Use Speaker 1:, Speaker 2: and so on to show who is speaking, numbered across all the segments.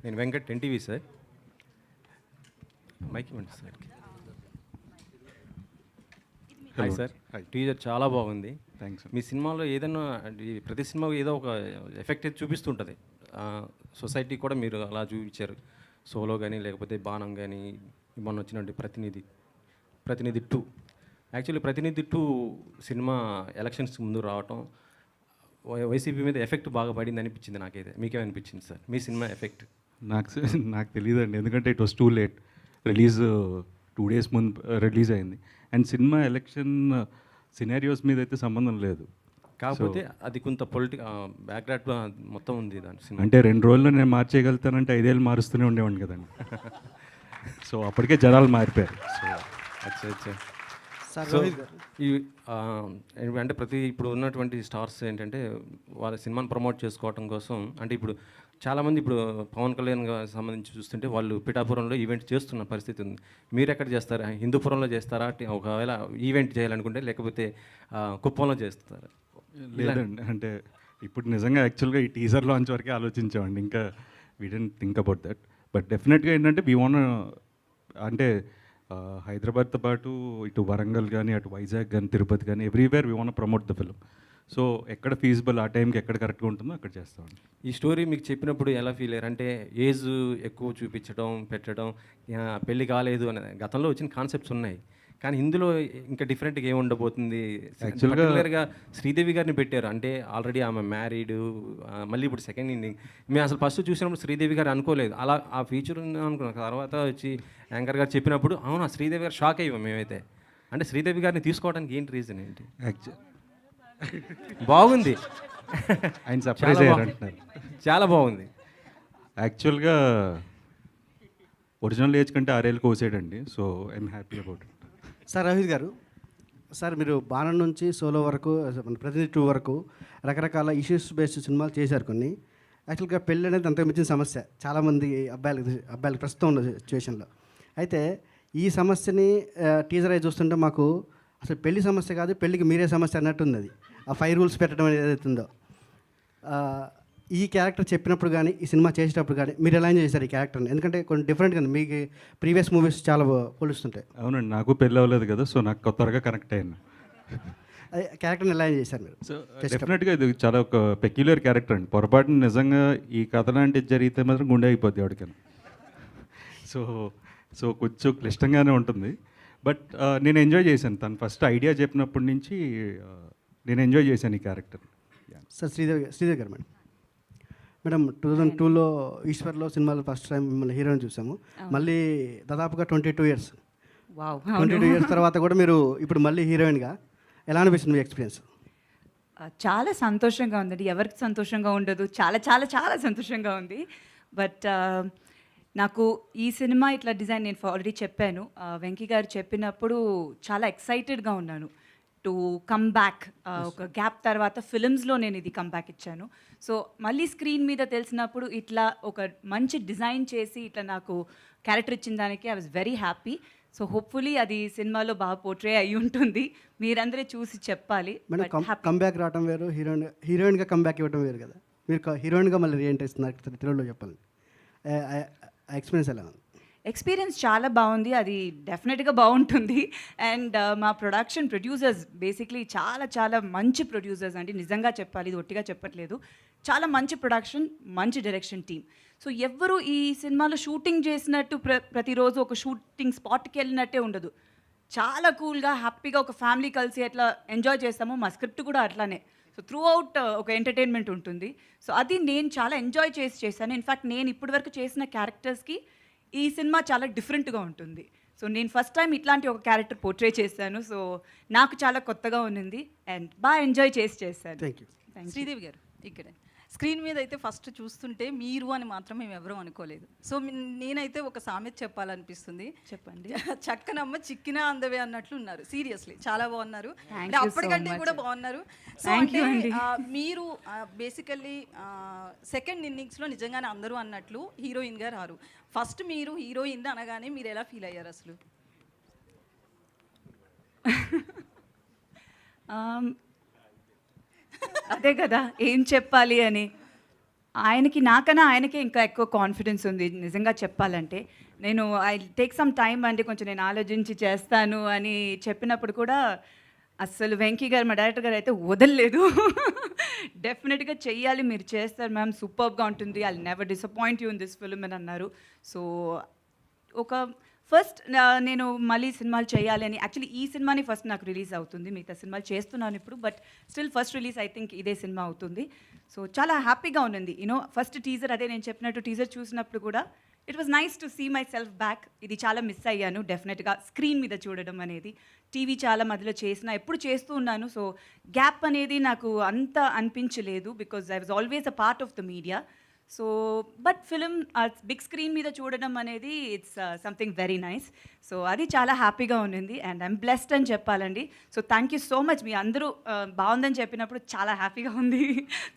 Speaker 1: నేను Venkat NTV sir. Mic ఇవ్వండి సార్కి. Hi sir. టీజర్ చాలా బాగుంది.
Speaker 2: థ్యాంక్స్.
Speaker 1: మీ సినిమాలో ఏదైనా ప్రతి సినిమాకు ఏదో ఒక ఎఫెక్ట్ అయితే చూపిస్తుంటుంది. సొసైటీ కూడా మీరు అలా చూపించారు. సోలో కానీ లేకపోతే బాణం కానీ మొన్న వచ్చినట్టు ప్రతినిధి 2. యాక్చువల్లీ ప్రతినిధి 2 సినిమా ఎలక్షన్స్ ముందు రావటం వైసీపీ మీద ఎఫెక్ట్ బాగా పడింది అనిపించింది నాకైతే. మీకేమనిపించింది సార్ మీ సినిమా ఎఫెక్ట్?
Speaker 2: నాకు తెలియదండి, ఎందుకంటే it was too late. Release 2 days ముందు రిలీజ్ అయింది. అండ్ సినిమా ఎలక్షన్ సినారియోస్ మీద అయితే సంబంధం లేదు.
Speaker 1: కాకపోతే అది కొంత బ్యాక్గ్రౌండ్ మొత్తం ఉంది దాని సినిమా.
Speaker 2: అంటే 2 రోజుల్లో నేను మార్చేయగలుగుతానంటే 5 ఏళ్ళు మారుస్తూనే ఉండేవాడిని కదండి. సో అప్పటికే జనాలు మారిపోయారు. సో
Speaker 1: అచ్చా. ఈ అంటే ఇప్పుడు ఉన్నటువంటి స్టార్స్ ఏంటంటే వాళ్ళ సినిమాని ప్రమోట్ చేసుకోవటం కోసం, అంటే ఇప్పుడు చాలామంది ఇప్పుడు పవన్ కళ్యాణ్ సంబంధించి చూస్తుంటే వాళ్ళు పిఠాపురంలో ఈవెంట్ చేస్తున్న పరిస్థితి ఉంది. మీరు ఎక్కడ చేస్తారా? హిందూపురంలో చేస్తారా? ఒకవేళ ఈవెంట్ చేయాలనుకుంటే, లేకపోతే కుప్పంలో చేస్తారా?
Speaker 2: లేదండి, అంటే ఇప్పుడు నిజంగా యాక్చువల్గా ఈ టీజర్ లాంచ్ వరకే ఆలోచించామండి. ఇంకా we don't think about that. But డెఫినెట్గా ఏంటంటే వీ వాంట్, అంటే హైదరాబాద్తో పాటు ఇటు వరంగల్ కానీ, అటు వైజాగ్ కానీ, తిరుపతి కానీ, everywhere we want promote the film. So ఎక్కడ ఫీజిబుల్, ఆ టైంకి ఎక్కడ కరెక్ట్గా ఉంటుందో అక్కడ చేస్తామండి.
Speaker 1: ఈ స్టోరీ మీకు చెప్పినప్పుడు ఎలా ఫీల్ అయ్యారు? అంటే ఏజ్ ఎక్కువ చూపించడం, పెట్టడం, పెళ్ళి కాలేదు అనే గతంలో వచ్చిన కాన్సెప్ట్స్ ఉన్నాయి, కానీ ఇందులో ఇంకా డిఫరెంట్గా ఏమి ఉండబోతుంది? యాక్చువల్గా శ్రీదేవి గారిని పెట్టారు, అంటే ఆల్రెడీ ఆమె మ్యారీడ్, మళ్ళీ ఇప్పుడు సెకండ్ ఇన్నింగ్. మేము అసలు ఫస్ట్ చూసినప్పుడు శ్రీదేవి గారు అనుకోలేదు అలా ఆ ఫీచర్ అనుకున్నాం. తర్వాత వచ్చి యాంకర్ గారు చెప్పినప్పుడు అవును శ్రీదేవి గారు షాక్ అయ్యాం మేమైతే. అంటే శ్రీదేవి గారిని తీసుకోవడానికి ఏంటి రీజన్ ఏంటి? బాగుంది,
Speaker 2: ఆయన సర్ప్రైజ్ అయ్యారు అంటున్నారు.
Speaker 1: చాలా బాగుంది.
Speaker 2: యాక్చువల్గా ఒరిజినల్ ఏజ్ కంటే 6 ఏళ్ళు కోసేయండి. So I'm happy about it.
Speaker 3: Sir Rohit గారు, సార్ మీరు బాణం నుంచి సోలో వరకు, ప్రతినిధి 2 వరకు రకరకాల ఇష్యూస్ బేస్డ్ సినిమాలు చేశారు కొన్ని. యాక్చువల్గా పెళ్ళి అనేది అంతకు మించిన సమస్య చాలామంది అబ్బాయిలకు ప్రస్తుతం ఉన్న సిచ్యువేషన్లో. అయితే ఈ సమస్యని టీజర్ అయి చూస్తుంటే మాకు అసలు పెళ్లి సమస్య కాదు, పెళ్ళికి మీరే సమస్య అన్నట్టు ఉంది. అది ఆ 5 rules పెట్టడం అనేది ఏదైతే ఉందో, ఈ క్యారెక్టర్ చెప్పినప్పుడు కానీ, ఈ సినిమా చేసేటప్పుడు కానీ మీరు ఎలా ఎంజాయ్ చేశారు ఈ క్యారెక్టర్ని? ఎందుకంటే కొన్ని డిఫరెంట్గా ఉంది, మీకు ప్రీవియస్ మూవీస్ చాలా పోలుస్తుంటాయి.
Speaker 2: అవునండి, నాకు పెళ్ళి అవ్వలేదు కదా, సో నాకు త్వరగా కనెక్ట్ అయ్యాను.
Speaker 3: అదే క్యారెక్టర్ని ఎలా ఎంజాయ్ చేశారు మీరు?
Speaker 2: సో డెఫినెట్గా ఇది చాలా ఒక పెక్యులర్ క్యారెక్టర్ అండి. పొరపాటున నిజంగా ఈ కథ లాంటిది జరిగితే మాత్రం గుండె అయిపోద్ది ఎవరికైనా. సో కొంచెం క్లిష్టంగానే ఉంటుంది. బట్ నేను ఎంజాయ్ చేశాను. తను ఫస్ట్ ఐడియా చెప్పినప్పటి నుంచి నేను ఎంజాయ్ చేశాను ఈ క్యారెక్టర్.
Speaker 3: సార్ శ్రీదేవి గారు మేడం 2002లో ఈశ్వర్లో సినిమాలో ఫస్ట్ టైం మిమ్మల్ని హీరోయిన్ చూసాము. మళ్ళీ దాదాపుగా 22 years. 22 years తర్వాత కూడా మీరు ఇప్పుడు మళ్ళీ హీరోయిన్గా ఎలా అనిపిస్తుంది మీ ఎక్స్పీరియన్స్?
Speaker 4: చాలా సంతోషంగా ఉందండి. ఎవరికి సంతోషంగా ఉండదు? చాలా చాలా చాలా సంతోషంగా ఉంది. బట్ నాకు ఈ సినిమా ఇట్లా డిజైన్ నేను ఆల్రెడీ చెప్పాను. వెంకీ గారు చెప్పినప్పుడు చాలా ఎక్సైటెడ్గా ఉన్నాను టు కమ్ బ్యాక్. ఒక గ్యాప్ తర్వాత ఫిలిమ్స్లో నేను ఇది కమ్బ్యాక్ ఇచ్చాను. సో మళ్ళీ స్క్రీన్ మీద తెలిసినప్పుడు ఇట్లా ఒక మంచి డిజైన్ చేసి ఇట్లా నాకు క్యారెక్టర్ ఇచ్చిన దానికి I was very happy. So hopefully అది సినిమాలో బాగా పోర్ట్రే అయ్యి ఉంటుంది. మీరందరే చూసి చెప్పాలి.
Speaker 3: కమ్బ్యాక్ రావడం వేరు, హీరోయిన్గా కమ్బ్యాక్ ఇవ్వడం వేరు కదా. మీరు హీరోయిన్గా మళ్ళీ రీఎంట్రీ ఇస్తున్నారు తెలుగులో, చెప్పాలి ఎక్స్పీరియన్స్ ఎలా ఉంది?
Speaker 4: ఎక్స్పీరియన్స్ చాలా బాగుంది. అది డెఫినెట్గా బాగుంటుంది. అండ్ మా ప్రొడ్యూసర్స్ బేసిక్లీ చాలా చాలా మంచి ప్రొడ్యూసర్స్ అండి, నిజంగా చెప్పాలి, ఇది ఒట్టిగా చెప్పట్లేదు. చాలా మంచి ప్రొడక్షన్, మంచి డైరెక్షన్ టీమ్. సో ఎవ్వరూ ఈ సినిమాలో షూటింగ్ చేసినట్టు ప్రతిరోజు ఒక షూటింగ్ స్పాట్కి వెళ్ళినట్టే ఉండదు. చాలా కూల్గా హ్యాపీగా ఒక ఫ్యామిలీ కలిసి ఎట్లా ఎంజాయ్ చేస్తామో మా స్క్రిప్ట్ కూడా అట్లానే. సో త్రూ అవుట్ ఒక ఎంటర్టైన్మెంట్ ఉంటుంది. సో అది నేను చాలా ఎంజాయ్ చేశాను. ఇన్ఫ్యాక్ట్ నేను ఇప్పటివరకు చేసిన క్యారెక్టర్స్కి ఈ సినిమా చాలా డిఫరెంట్గా ఉంటుంది. సో నేను ఫస్ట్ టైం ఇట్లాంటి ఒక క్యారెక్టర్ పోర్ట్రే చేశాను. సో నాకు చాలా కొత్తగా ఉన్నింది అండ్ బాగా ఎంజాయ్ చేశాను.
Speaker 3: Thank you.
Speaker 5: శ్రీదేవి గారు, ఇక్కడే స్క్రీన్ మీద అయితే ఫస్ట్ చూస్తుంటే మీరు అని మాత్రం మేము ఎవరూ అనుకోలేదు. సో నేనైతే ఒక సామెత చెప్పాలనిపిస్తుంది.
Speaker 4: చెప్పండి.
Speaker 5: చక్కనమ్మ చిక్కినా అందవే అన్నట్లు ఉన్నారు. సీరియస్లీ చాలా బాగున్నారు, అంటే అప్పటికంటే కూడా బాగున్నారు. సో అంటే మీరు బేసికల్లీ సెకండ్ ఇన్నింగ్స్లో నిజంగానే అందరూ అన్నట్లు హీరోయిన్గా రారు. ఫస్ట్ మీరు హీరోయిన్ అనగానే మీరు ఎలా ఫీల్ అయ్యారు అసలు?
Speaker 4: అదే కదా ఏం చెప్పాలి అని. ఆయనకి నాకన్నా ఆయనకే ఇంకా ఎక్కువ కాన్ఫిడెన్స్ ఉంది నిజంగా చెప్పాలంటే. నేను ఐ టేక్ సమ్ టైమ్ అంటే కొంచెం నేను ఆలోచించి చేస్తాను అని చెప్పినప్పుడు కూడా అస్సలు వెంకీ గారు మా డైరెక్టర్ గారు అయితే వదలలేదు. డెఫినెట్గా చెయ్యాలి, మీరు చేస్తారు మ్యామ్, సూపర్గా ఉంటుంది, I never disappoint you in this film అని అన్నారు. సో ఒక ఫస్ట్ నేను మళ్ళీ సినిమాలు చేయాలి అని, యాక్చువల్లీ ఈ సినిమాని ఫస్ట్ నాకు రిలీజ్ అవుతుంది, మిగతా సినిమాలు చేస్తున్నాను ఇప్పుడు, but still first release I think ఇదే సినిమా అవుతుంది. సో చాలా హ్యాపీగా ఉండింది. యూనో ఫస్ట్ టీజర్, అదే నేను చెప్పినట్టు టీజర్ చూసినప్పుడు కూడా it was nice to see myself back. ఇది చాలా మిస్ అయ్యాను డెఫినెట్గా స్క్రీన్ మీద చూడడం అనేది. టీవీ చాలా మధ్యలో ఎప్పుడు చేస్తూ ఉన్నాను, సో గ్యాప్ అనేది నాకు అంత అనిపించలేదు because I was always a part of the media. So but film big screen మీద చూడడం అనేది it's something very nice. So అది చాలా హ్యాపీగా ఉండింది అండ్ ఐమ్ బ్లెస్డ్ అని చెప్పాలండి. So thank you so much, మీ అందరూ బాగుందని చెప్పినప్పుడు చాలా హ్యాపీగా ఉంది.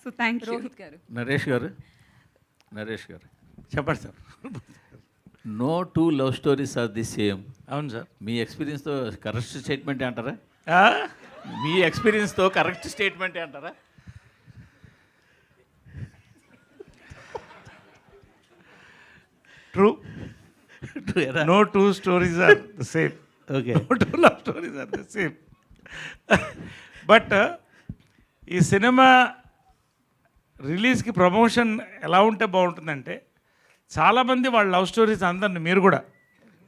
Speaker 4: So thank you.
Speaker 5: రోహిత్ గారు,
Speaker 6: నరేష్ గారు
Speaker 7: చెప్పండి sir.
Speaker 6: No two love stories are the same.
Speaker 7: అవును సార్.
Speaker 6: మీ ఎక్స్పీరియన్స్తో కరెక్ట్ స్టేట్మెంట్ అంటారా? మీ ఎక్స్పీరియన్స్తో కరెక్ట్ స్టేట్మెంట్ అంటారా?
Speaker 7: True. No two stories are the same.
Speaker 6: Okay.
Speaker 7: No two love stories are the same. But ఈ సినిమా రిలీజ్కి ప్రమోషన్ ఎలా ఉంటే బాగుంటుందంటే, చాలామంది వాళ్ళ లవ్ స్టోరీస్ అందరిని, మీరు కూడా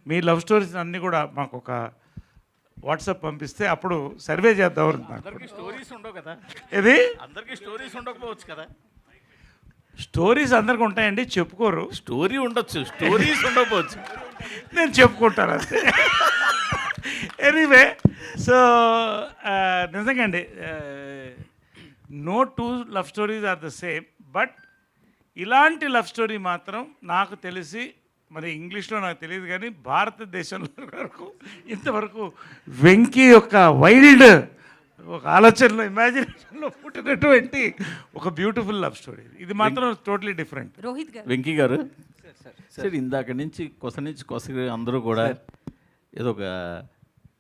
Speaker 7: మీ లవ్ స్టోరీస్ అన్నీ కూడా మాకు ఒక వాట్సాప్ పంపిస్తే అప్పుడు సర్వే చేద్దాం.
Speaker 6: అందరికీ స్టోరీస్ ఉండవు కదా.
Speaker 7: ఇది
Speaker 6: అందరికీ స్టోరీస్ ఉండకపోవచ్చు కదా.
Speaker 7: స్టోరీస్ అందరికి ఉంటాయండి, చెప్పుకోరు.
Speaker 6: స్టోరీ ఉండొచ్చు, స్టోరీస్ ఉండకపోవచ్చు.
Speaker 7: నేను చెప్పుకుంటాను అంతే. ఎనీవే, సో నిజంగా అండి, no two love stories are the same. But ఇలాంటి లవ్ స్టోరీ మాత్రం నాకు తెలిసి, మరి ఇంగ్లీష్లో నాకు తెలియదు కానీ భారతదేశంలో వరకు ఇంతవరకు వెంకీ యొక్క వైల్డ్ ఒక ఆలోచనలో, ఇమాజినేషన్లో పుట్టినటువంటి ఒక బ్యూటిఫుల్ లవ్ స్టోరీ. ఇది మాత్రం టోటలీ డిఫరెంట్.
Speaker 5: రోహిత్ గారు,
Speaker 6: వెంకీ గారు సార్, ఇందాక నుంచి కొస అందరూ కూడా ఏదో ఒక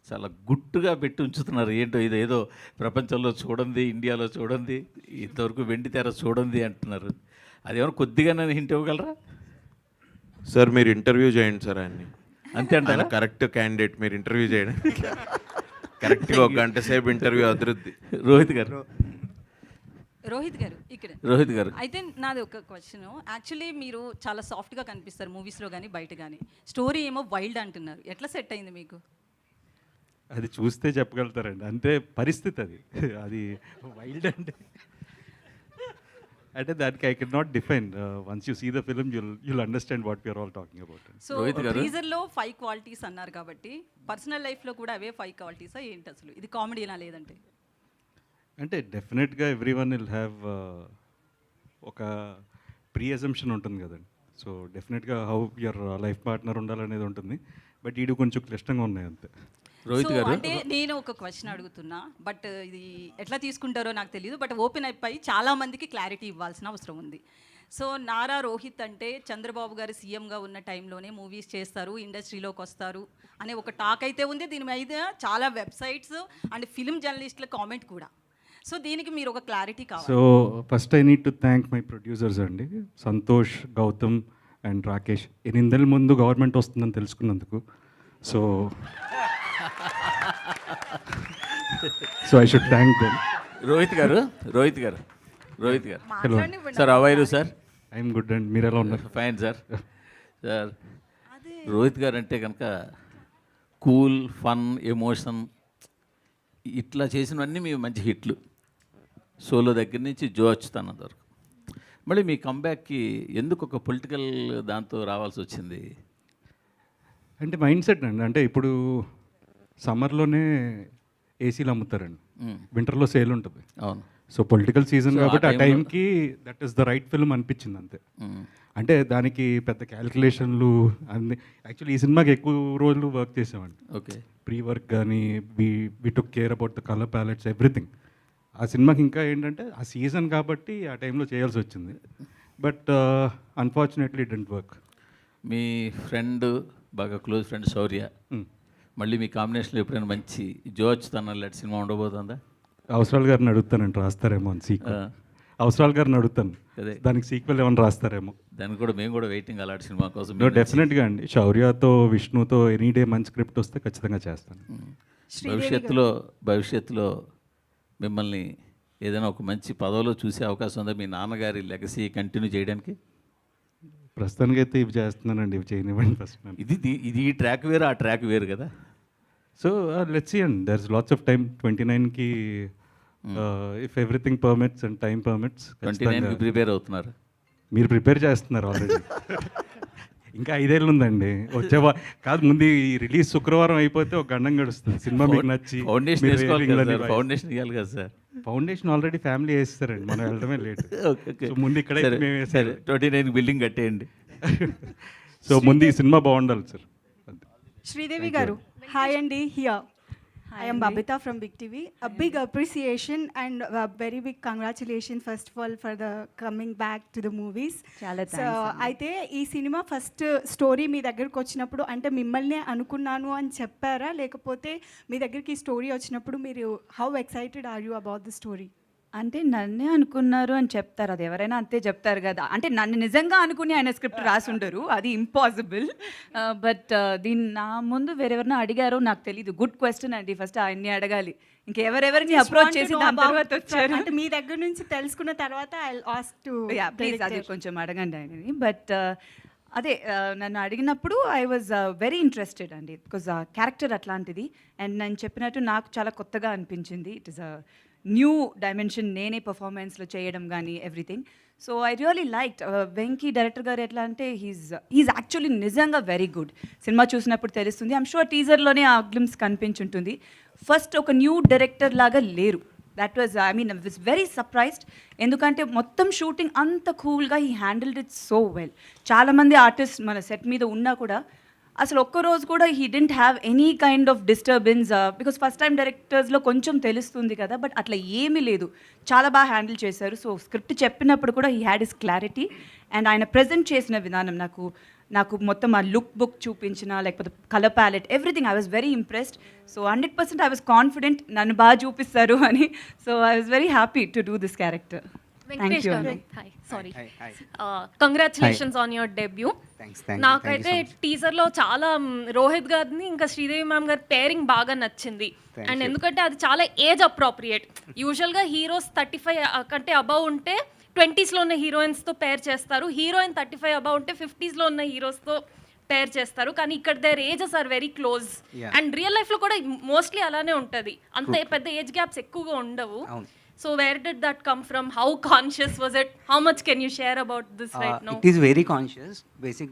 Speaker 6: చాలా గుట్టుగా పెట్టి ఉంచుతున్నారు. ఏంటో ఇదేదో ప్రపంచంలో చూడండి, ఇండియాలో చూడండి, ఇంతవరకు వెండి తెర చూడండి అంటున్నారు. అదేమన్నా కొద్దిగా నన్ను హింట్ ఇవ్వగలరా?
Speaker 8: సార్ మీరు ఇంటర్వ్యూ చేయండి సార్ ఆయన్ని.
Speaker 6: అంతే అంటారా?
Speaker 8: కరెక్ట్ క్యాండిడేట్ మీరు ఇంటర్వ్యూ చేయడానికి. కరెక్ట్గా 1 గంట సేపు ఇంటర్వ్యూ అభివృద్ధి.
Speaker 6: రోహిత్ గారు
Speaker 5: ఇక్కడ
Speaker 6: రోహిత్ గారు
Speaker 5: అయితే నాది ఒక క్వశ్చన్. యాక్చువల్లీ మీరు చాలా సాఫ్ట్గా కనిపిస్తారు మూవీస్లో కానీ బయట కానీ, స్టోరీ ఏమో వైల్డ్ అంటున్నారు. ఎట్లా సెట్ అయింది మీకు?
Speaker 2: అది చూస్తే చెప్పగలుగుతారండి, అంతే పరిస్థితి అది. అది వైల్డ్ అంటే దానికి I can not define. Once you see the film you'll understand what we are all talking about.
Speaker 5: So టీజర్లో 5 క్వాలిటీస్ అన్నారు కాబట్టి పర్సనల్ లైఫ్లో కూడా అవే 5 క్వాలిటీసా ఏంటి అసలు? ఇది కామెడీనా లేదంటే?
Speaker 2: అంటే డెఫినెట్గా ఎవ్రీ వన్ విల్ హ్యావ్ ఒక ప్రీ అజంప్షన్ ఉంటుంది కదండి. సో డెఫినెట్గా హౌ యువర్ లైఫ్ పార్ట్నర్ ఉండాలనేది ఉంటుంది. బట్ ఈడు కొంచెం క్లిష్టంగా ఉన్నాయి అంతే.
Speaker 6: రోహిత్ గారు,
Speaker 5: అంటే నేను ఒక క్వశ్చన్ అడుగుతున్నా, బట్ ఇది ఎట్లా తీసుకుంటారో నాకు తెలియదు. బట్ ఓపెన్ అయిపోయి చాలా మందికి క్లారిటీ ఇవ్వాల్సిన అవసరం ఉంది. సో నారా రోహిత్ అంటే చంద్రబాబు గారు సీఎంగా ఉన్న టైంలోనే మూవీస్ చేస్తారు, ఇండస్ట్రీలోకి వస్తారు అనే ఒక టాక్ అయితే ఉంది. దీని మీద చాలా వెబ్సైట్స్ అండ్ ఫిల్మ్ జర్నలిస్టుల కామెంట్ కూడా. సో దీనికి మీరు ఒక క్లారిటీ కావాలి.
Speaker 2: So first I need to thank my producers అండి, సంతోష్, గౌతమ్ అండ్ రాకేష్. 8 నెలల ముందు గవర్నమెంట్ వస్తుందని తెలుసుకున్నందుకు. So I should thank them.
Speaker 6: Rohit గారు సార్, అవైరు సార్.
Speaker 2: ఐఎమ్ గుడ్ అండ్ మీరు ఎలా ఉన్నారు?
Speaker 6: Fine sir. సార్, రోహిత్ గారు అంటే కనుక కూల్, ఫన్, ఎమోషన్ ఇట్లా చేసినవన్నీ మీ మంచి హిట్లు. సోలో దగ్గర నుంచి జో అచ్యుతానంద్ వరకు. మళ్ళీ మీ కంబ్యాక్కి ఎందుకు ఒక పొలిటికల్ దాంతో రావాల్సి వచ్చింది?
Speaker 2: అంటే మైండ్ సెట్ అండి. అంటే ఇప్పుడు సమ్మర్లోనే ఏసీలు అమ్ముతారండి, వింటర్లో సేల్ ఉంటుంది.
Speaker 6: అవును.
Speaker 2: సో పొలిటికల్ సీజన్
Speaker 6: So,
Speaker 2: కాబట్టి
Speaker 6: ఆ
Speaker 2: ఆ టైంకి that is the right film అనిపించింది అంతే. అంటే దానికి పెద్ద క్యాలిక్యులేషన్లు అన్ని, యాక్చువల్లీ ఈ సినిమాకి ఎక్కువ రోజులు వర్క్ చేసామండి.
Speaker 6: ఓకే.
Speaker 2: ప్రీ వర్క్ కానీ we took care about the colour palettes, everything. ఆ సినిమాకి ఇంకా ఏంటంటే ఆ సీజన్ కాబట్టి ఆ టైంలో చేయాల్సి వచ్చింది. But unfortunately it didn't work.
Speaker 6: Me friend, బాగా క్లోజ్ ఫ్రెండ్ శౌర్య, మళ్ళీ మీ కాంబినేషన్లో ఎప్పుడైనా మంచి జో అచ్యుతానంద్ లాంటి సినిమా ఉండబోతుందా?
Speaker 2: అవసరాలు గారిని అడుగుతానండి, రాస్తారేమో అని సీక్వెల్. అవసరాలు గారిని అడుగుతాను
Speaker 6: అదే.
Speaker 2: దానికి సీక్వెల్ ఏమైనా రాస్తారేమో.
Speaker 6: దానికి కూడా మేము కూడా వెయిటింగ్ అలాంటి సినిమా కోసం.
Speaker 2: నో డెఫినెట్గా అండి, శౌర్యతో విష్ణుతో ఎనీ డే మంచి స్క్రిప్ట్ వస్తే ఖచ్చితంగా చేస్తాను.
Speaker 6: భవిష్యత్తులో మిమ్మల్ని ఏదైనా ఒక మంచి పదవిలో చూసే అవకాశం ఉందా, మీ నాన్నగారి లెగసీ కంటిన్యూ చేయడానికి?
Speaker 2: ప్రస్తుతానికి అయితే ఇవి చేస్తున్నానండి, ఇవి చేయనివ్వండి ఫస్ట్.
Speaker 6: ఇది ఈ ట్రాక్ వేరు, ఆ ట్రాక్ వేరు కదా.
Speaker 2: So let's see and there is lots of time. 29కి if everything permits and time permits.
Speaker 6: 29కి ప్రిపేర్ అవుతున్నారు?
Speaker 2: మీరు ప్రిపేర్ చేస్తున్నారు ఆల్రెడీ. ఇంకా 5 ఏళ్ళు ఉందండి. కాదు, ముందు ఈ రిలీజ్ శుక్రవారం అయిపోతే ఒక గండం గడుస్తుంది. సినిమా మీకు నచ్చి
Speaker 6: ఫౌండేషన్ ఫౌండేషన్ ఇవ్వాలి కదా సార్.
Speaker 2: ఫౌండేషన్ ఆల్రెడీ ఫ్యామిలీ వేస్తారండి, మనం వెళ్ళడమే లేట్. సో ముందు ఇక్కడ
Speaker 6: సరే 29కి బిల్డింగ్ కట్టేయండి.
Speaker 2: సో ముందు ఈ సినిమా బాగుండాలి సార్.
Speaker 9: శ్రీదేవి గారు, హాయ్ అండి. Here I am Babita from Big TV. A big appreciation and a very big congratulations first of all for the coming back to the movies.
Speaker 4: చాలా
Speaker 9: so అయితే ఈ cinema first story మీ దగ్గరకు వచ్చినప్పుడు అంటే మిమ్మల్ని అనుకున్నాను అని చెప్పారా, లేకపోతే మీ దగ్గరికి ఈ స్టోరీ వచ్చినప్పుడు మీరు how excited are you about the story?
Speaker 4: అంటే నన్నే అనుకున్నారు అని చెప్తారు, అది ఎవరైనా అంతే చెప్తారు కదా. అంటే నన్ను నిజంగా అనుకుని ఆయన స్క్రిప్ట్ రాసుండరు, అది ఇంపాసిబుల్. బట్ దీన్ని నా ముందు వేరెవరినో అడిగారో నాకు తెలీదు. గుడ్ క్వశ్చన్ అండి, ఫస్ట్ ఆయన్ని అడగాలి. ఇంకెవరెవరిని అప్రోచ్ చేసి దాని తర్వాత వచ్చారు
Speaker 9: అంటే మీ దగ్గర నుంచి తెలుసుకున్న తర్వాత ఐ ఆస్క్ టు
Speaker 4: ప్లీజ్ అది కొంచెం అడగండి ఆయనని. బట్ అదే నన్ను అడిగినప్పుడు ఐ వాజ్ వెరీ ఇంట్రెస్టెడ్ అండి, బికాజ్ ఆ క్యారెక్టర్ అట్లాంటిది. అండ్ నేను చెప్పినట్టు నాకు చాలా కొత్తగా అనిపించింది. It is a new dimension, నేనే పర్ఫార్మెన్స్లో చేయడం కానీ everything. So I really liked. Venky director గారు ఎట్లా అంటే హీస్ యాక్చువల్లీ నిజంగా వెరీ గుడ్. సినిమా చూసినప్పుడు తెలుస్తుంది. ఐమ్ షూర్ టీజర్లోనే ఆ గ్లిమ్స్ కనిపించుంటుంది. ఫస్ట్ ఒక న్యూ డైరెక్టర్ లాగా లేరు. That was I was very surprised. ఎందుకంటే మొత్తం షూటింగ్ అంత కూల్గా he handled it so well. చాలామంది ఆర్టిస్ట్ మన సెట్ మీద ఉన్నా కూడా అసలు ఒక్కరోజు కూడా he didn't have any kind of disturbance, because first time డైరెక్టర్స్లో కొంచెం తెలుస్తుంది కదా, బట్ అట్లా ఏమీ లేదు. చాలా బాగా హ్యాండిల్ చేశారు. సో స్క్రిప్ట్ చెప్పినప్పుడు కూడా he had his clarity. And ఆయన ప్రజెంట్ చేసిన విధానం నాకు మొత్తం ఆ లుక్ బుక్ చూపించిన, లేకపోతే colour palette, everything I was very impressed. So 100% I was confident నన్ను బాగా చూపిస్తారు అని. So I was very happy to do this character.
Speaker 10: Venkatesh గారు, hi, sorry, congratulations on your debut. నాకైతే టీజర్లో చాలా రోహిత్ గారిని ఇంకా శ్రీదేవి మ్యామ్ గారి పేరింగ్ బాగా నచ్చింది. అండ్ ఎందుకంటే అది చాలా ఏజ్ అప్రోప్రియేట్. యూజువల్గా హీరోస్ 35 కంటే అబవ్ ఉంటే 20స్లో ఉన్న హీరోయిన్స్తో పేర్ చేస్తారు, హీరోయిన్ 35 అబవ్ ఉంటే 50స్లో ఉన్న హీరోస్తో పేర్ చేస్తారు. కానీ ఇక్కడ their ages are very close. And real లైఫ్లో కూడా మోస్ట్లీ అలానే ఉంటుంది, అంత పెద్ద ఏజ్ గ్యాప్స్ ఎక్కువగా ఉండవు. So where did that come from? How conscious was it? How much can you share about this right now?
Speaker 11: It is very conscious. Basic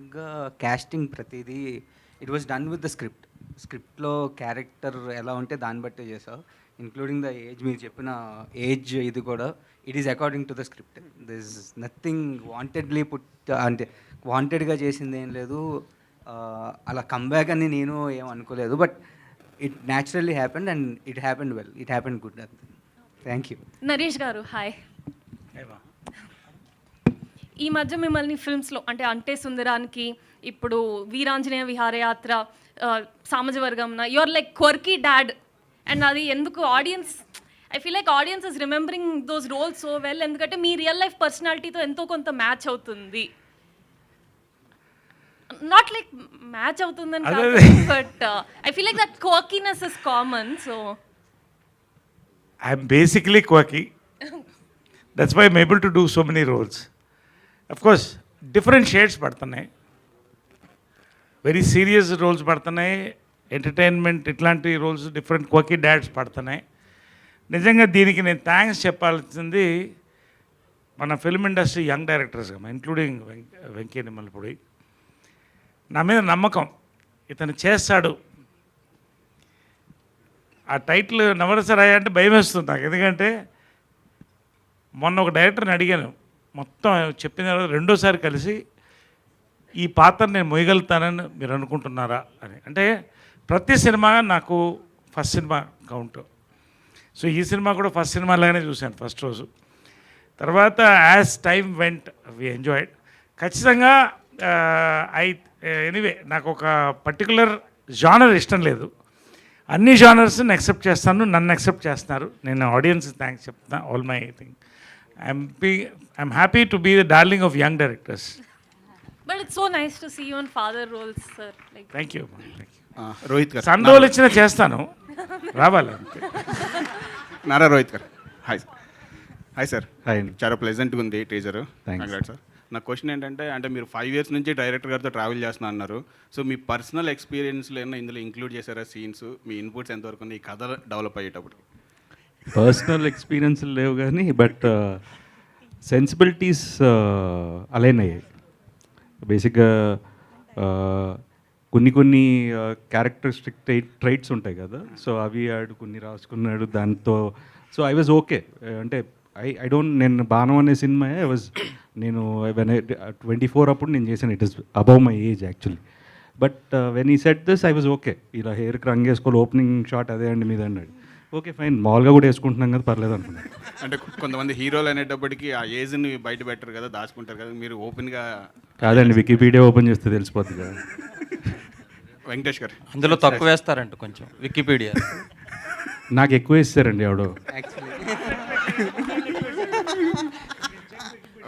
Speaker 11: casting pratidi, it was done with the script. Script lo character ela unte dan batte chesav, including the age. Meer cheppina age idi kuda it is according to the script. There is nothing wantedly put ante wanted ga chesindi em ledu. Ala comeback ani nenu em anukoledu, but it naturally happened and it happened well. It happened good. Thank you.
Speaker 10: Naresh గారు, hi. ఈ మధ్య మిమ్మల్ని ఫిల్మ్స్లో అంటే సుందరానికి, ఇప్పుడు వీరాంజనేయ విహారయాత్ర, సామాజవర్గంన, your like quirky dad. And అది ఎందుకు audience, I feel like audience is remembering those roles so well, ఎందుకంటే మీ రియల్ లైఫ్ పర్సనాలిటీతో ఎంతో కొంత మ్యాచ్ అవుతుంది. నాట్ లైక్ మ్యాచ్ అవుతుందని కాదు, but I feel like that quirkiness is common. So
Speaker 7: I'm basically quirky. That's why I'm able to do so many roles. Of course, different shades పడుతున్నాయి. Very serious roles పడుతున్నాయి, entertainment ఇట్లాంటి roles, different quirky dads పడుతున్నాయి. నిజంగా దీనికి నేను thanks చెప్పాల్సింది మన film industry young డైరెక్టర్స్గా, ఇంక్లూడింగ్ వెంకీ నిమ్మలపూడి. నా మీద నమ్మకం, ఇతను చేస్తాడు. ఆ టైటిల్ నవరసరాయ అంటే భయం వేస్తుంది నాకు, ఎందుకంటే మొన్న ఒక డైరెక్టర్ని అడిగాను, మొత్తం చెప్పిన తర్వాత రెండోసారి కలిసి ఈ పాత్ర నేను మొయ్యగలుగుతానని మీరు అనుకుంటున్నారా అని. అంటే ప్రతి సినిమా నాకు ఫస్ట్ సినిమా కౌంట్. సో ఈ సినిమా కూడా ఫస్ట్ సినిమా లాగానే చూశాను ఫస్ట్ రోజు. తర్వాత as time went we enjoyed. ఖచ్చితంగా ఎనీవే నాకు ఒక పర్టికులర్ జానర్ ఇష్టం లేదు, అన్ని జానర్స్ని యాక్సెప్ట్ చేస్తాను, నన్ను యాక్సెప్ట్ చేస్తున్నారు. నేను ఆడియన్స్ థ్యాంక్స్ చెప్తాను, all my thing I'm happy to be the darling of young directors.
Speaker 10: But it's so nice to see you in father roles, sir. Like,
Speaker 7: Thank you.
Speaker 8: Rohit గారు
Speaker 7: sun role ఇచ్చినా చేస్తాను, రావాలి అంతే.
Speaker 8: నారా రోహిత్ గారు hi sir. Hi sir.
Speaker 2: Hi అండి.
Speaker 8: చాలా ప్లెజెంట్గా ఉంది టీజర్.
Speaker 2: Thanks.
Speaker 8: Congrats sir. నా క్వశ్చన్ ఏంటంటే, అంటే మీరు 5 years నుంచి డైరెక్టర్ గారితో ట్రావెల్ చేస్తున్నా అన్నారు. సో మీ పర్సనల్ ఎక్స్పీరియన్స్లో ఏమైనా ఇందులో ఇంక్లూడ్ చేశారా సీన్స్? మీ ఇన్పుట్స్ ఎంతవరకు ఉంది ఈ కథ డెవలప్ అయ్యేటప్పుడు?
Speaker 2: పర్సనల్ ఎక్స్పీరియన్స్ లేవు కానీ బట్ సెన్సిబిలిటీస్ అలైన్ అయ్యాయి. బేసిక్గా కొన్ని క్యారెక్టరిస్టిక్ ట్రైట్స్ ఉంటాయి కదా, సో అవి ఆడు కొన్ని రాసుకున్నాడు దాంతో. So I was okay. అంటే ఐ డోంట్, నేను బాణం అనే సినిమా నేను 24 అప్పుడు నేను చేశాను. It is above my age actually. But when ఈ set this I was okay. ఇలా హెయిర్కి రంగు వేసుకోవాలి, ఓపెనింగ్ షాట్ అదే అండి మీద అన్నాడు. ఓకే ఫైన్, మామూలుగా కూడా వేసుకుంటున్నాం కదా, పర్లేదు అనుకున్నాను.
Speaker 8: అంటే కొంతమంది హీరోలు అనేటప్పటికి ఆ ఏజ్ని బయట పెట్టరు కదా, దాచుకుంటారు కదా, మీరు ఓపెన్గా.
Speaker 2: కాదండి, వికీపీడియా ఓపెన్ చేస్తే తెలిసిపోతుంది కదా.
Speaker 8: వెంకటేష్ గారు
Speaker 12: అందులో తక్కువ వేస్తారంట కొంచెం వికీపీడియా.
Speaker 2: నాకు ఎక్కువ వేస్తారండి ఎవడో.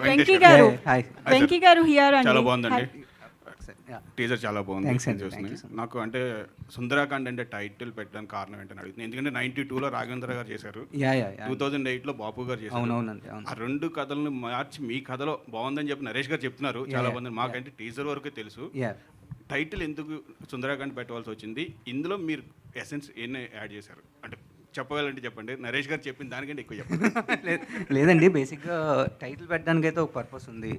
Speaker 9: వెంకీ గారు హియర్ అండి.
Speaker 8: చాలా బాగుందండి
Speaker 11: Yeah.
Speaker 8: టీజర్, చాలా బాగుంది.
Speaker 11: Thanks అండి,
Speaker 8: చూస్తున్నాను.
Speaker 11: thank you so much.
Speaker 8: నాకు అంటే సుందరాకాండ్ అంటే టైటిల్ పెట్టడానికి కారణం ఏంటని అడుగుతుంది. ఎందుకంటే 92లో రాఘవేంద్ర గారు చేశారు,
Speaker 11: యా
Speaker 8: 2008లో బాపు గారు చేశారు.
Speaker 11: అవునవునండి, అవును.
Speaker 8: ఆ 2 కథలను మార్చి మీ కథలో బాగుందని చెప్పి నరేష్ గారు చెప్తున్నారు, చాలా బాగుంది. మాకంటే టీజర్ వరకే తెలుసు.
Speaker 11: యా
Speaker 8: టైటిల్ ఎందుకు సుందరాకాండ్ పెట్టవలసి వచ్చింది? ఇందులో మీరు ఎసెన్స్ ఏం యాడ్ చేశారు అంటే చెప్పగలంటే చెప్పండి. నరేష్ గారు చెప్పిన దానికంటే ఎక్కువ చెప్పండి.
Speaker 11: లేదండి, బేసిక్గా టైటిల్ పెట్టడానికైతే ఒక పర్పస్ ఉంది,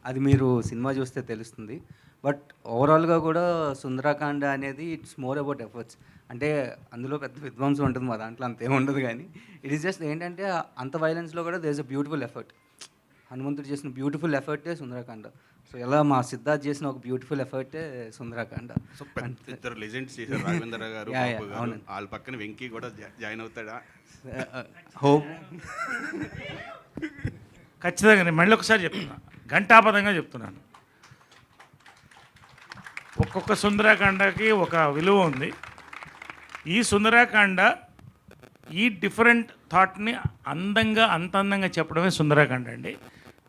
Speaker 11: అది మీరు సినిమా చూస్తే తెలుస్తుంది. బట్ ఓవరాల్గా కూడా సుందరాకాండ అనేది ఇట్స్ మోర్ అబౌట్ ఎఫర్ట్స్. అంటే అందులో పెద్ద విధ్వంసం ఉంటుంది, మా దాంట్లో అంతేం ఉండదు. కానీ ఇట్ ఈస్ జస్ట్ ఏంటంటే అంత వైలెన్స్లో కూడా there is a beautiful effort. హనుమంతుడు చేసిన బ్యూటిఫుల్ ఎఫర్టే సుందరాకాండ. సో ఎలా మా సిద్ధార్థ్ చేసిన ఒక బ్యూటిఫుల్ ఎఫర్టే సుందరాకాండ.
Speaker 8: సో ఇద్దరు లెజెండ్స్ చేశారు, రాఘవేంద్ర గారు, బాపు గారు. వాళ్ళ పక్కన వెంకీ కూడా జాయిన్ అవుతాడా?
Speaker 11: హోప్.
Speaker 7: ఖచ్చితంగా నేను మళ్ళీ ఒకసారి చెప్తున్నా, ఘంటాపదంగా చెప్తున్నాను. ఒక్కొక్క సుందరాకాండకి ఒక విలువ ఉంది. ఈ సుందరాకాండ ఈ డిఫరెంట్ థాట్ని అంత అందంగా చెప్పడమే సుందరాకాండ అండి.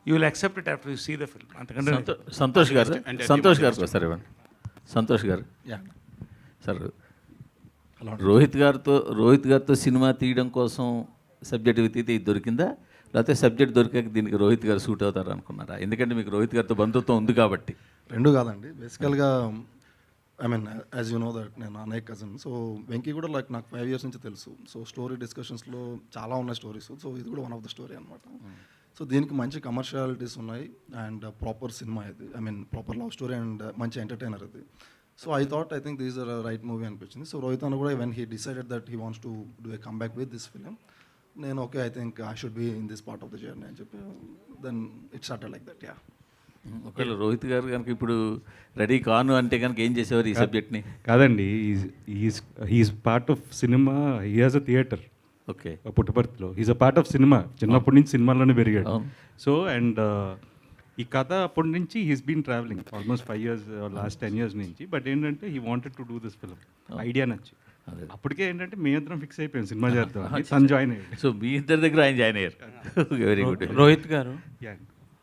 Speaker 7: You will accept it after you see the film. అంతకంటే
Speaker 6: సంతోష్ గారు సార్ ఇవ్వండి. సంతోష్ గారు సార్, రోహిత్ గారితో సినిమా తీయడం కోసం సబ్జెక్ట్ వెతికితే ఇది దొరికిందా, లేకపోతే సబ్జెక్ట్ దొరికాక దీనికి రోహిత్ గారు సూట్ అవుతారు అనుకున్నారా? ఎందుకంటే మీకు రోహిత్ గారితో బంధుత్వం ఉంది కాబట్టి.
Speaker 13: రెండు కాదండి, బేసికల్గా I mean as you know that నేను అన్నయ్య కజిన్. సో వెంకీ కూడా లైక్ నాకు 5 years నుంచి తెలుసు. సో స్టోరీ డిస్కషన్స్లో చాలా ఉన్నాయి స్టోరీస్. సో ఇది కూడా వన్ ఆఫ్ ద స్టోరీ అనమాట. సో దీనికి మంచి కమర్షియాలిటీస్ ఉన్నాయి అండ్ ప్రాపర్ సినిమా ఇది. I mean proper love story and మంచి ఎంటర్టైనర్ ఇది. So I think these are right movie అనిపించింది. సో రోహిత్ అన్న కూడా when he decided that he wants to do a come back with this film, నేను okay I think I should be in this part of the journey అని చెప్పి then it started like that. Yeah,
Speaker 6: ఒకవేళ రోహిత్ గారు కనుక ఇప్పుడు ready కాను అంటే కనుక ఏం చేసేవారు ఈ సబ్జెక్ట్ని?
Speaker 2: కాదండి, ఈజ్ పార్ట్ ఆఫ్ సినిమా. He has a theatre.
Speaker 6: Okay,
Speaker 2: పుట్టపర్తిలో ఈజ్ అ పార్ట్ ఆఫ్ సినిమా. చిన్నప్పటి నుంచి సినిమాలోనే పెరిగాడు. సో అండ్ ఈ కథ అప్పటి నుంచి he's been travelling almost 5 years, last 10 years నుంచి. బట్ ఏంటంటే he wanted to do this film. Idea నచ్చి అప్పటికే ఏంటంటే మీ ఇద్దరం ఫిక్స్ అయిపోయాం సినిమా చేద్దాం. తను జాయిన్ అయ్యాడు.
Speaker 6: సో మీ ఇద్దరి దగ్గర ఆయన జాయిన్ అయ్యారు. Very good.
Speaker 12: రోహిత్ గారు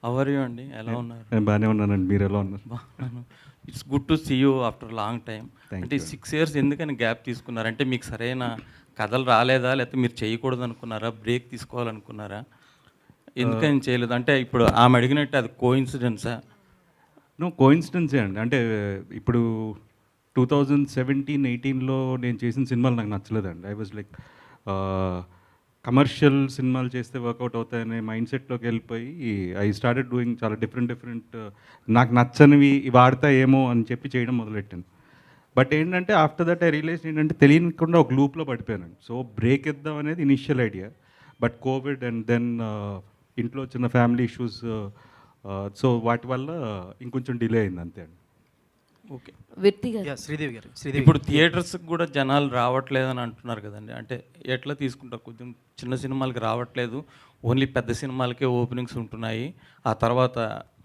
Speaker 12: అవర్ యూ అండి, ఎలా ఉన్నారు?
Speaker 2: నేను బాగానే ఉన్నానండి, మీరు ఎలా ఉన్నారు?
Speaker 12: It's good to see you after long time. అంటే 6 years ఎందుకని గ్యాప్ తీసుకున్నారు? అంటే మీకు సరైన కథలు రాలేదా, లేకపోతే మీరు చేయకూడదు అనుకున్నారా, బ్రేక్ తీసుకోవాలనుకున్నారా? ఎందుకని చేయలేదు? అంటే ఇప్పుడు ఆమె అడిగినట్టు అది కోఇన్సిడెన్సా?
Speaker 2: కోఇన్సిడెన్సే అండి. అంటే ఇప్పుడు 2017-18లో నేను చేసిన సినిమాలు నాకు నచ్చలేదండి. ఐ వాజ్ లైక్ కమర్షియల్ సినిమాలు చేస్తే వర్కౌట్ అవుతాయనే మైండ్ సెట్లోకి వెళ్ళిపోయి ఐ స్టార్టెడ్ డూయింగ్ చాలా డిఫరెంట్ నాకు నచ్చనివి వాడతా ఏమో అని చెప్పి చేయడం మొదలెట్టాను. బట్ ఏంటంటే ఆఫ్టర్ దట్ ఐ రియలైజ్ ఏంటంటే తెలియకుండా ఒక లూప్లో పడిపోయాను. సో బ్రేక్ ఇద్దాం అనేది initial idea. But covid and then ఇంట్లో చిన్న ఫ్యామిలీ ఇష్యూస్, సో వాటి వల్ల ఇంకొంచెం డిలే అయింది అంతే అండి.
Speaker 12: ఓకే,
Speaker 3: శ్రీదేవి గారు
Speaker 12: ఇప్పుడు థియేటర్స్కి కూడా జనాలు రావట్లేదని అంటున్నారు కదండి. అంటే ఎట్లా తీసుకుంటారు? కొంచెం చిన్న సినిమాలకి రావట్లేదు, ఓన్లీ పెద్ద సినిమాలకే ఓపెనింగ్స్ ఉంటున్నాయి, ఆ తర్వాత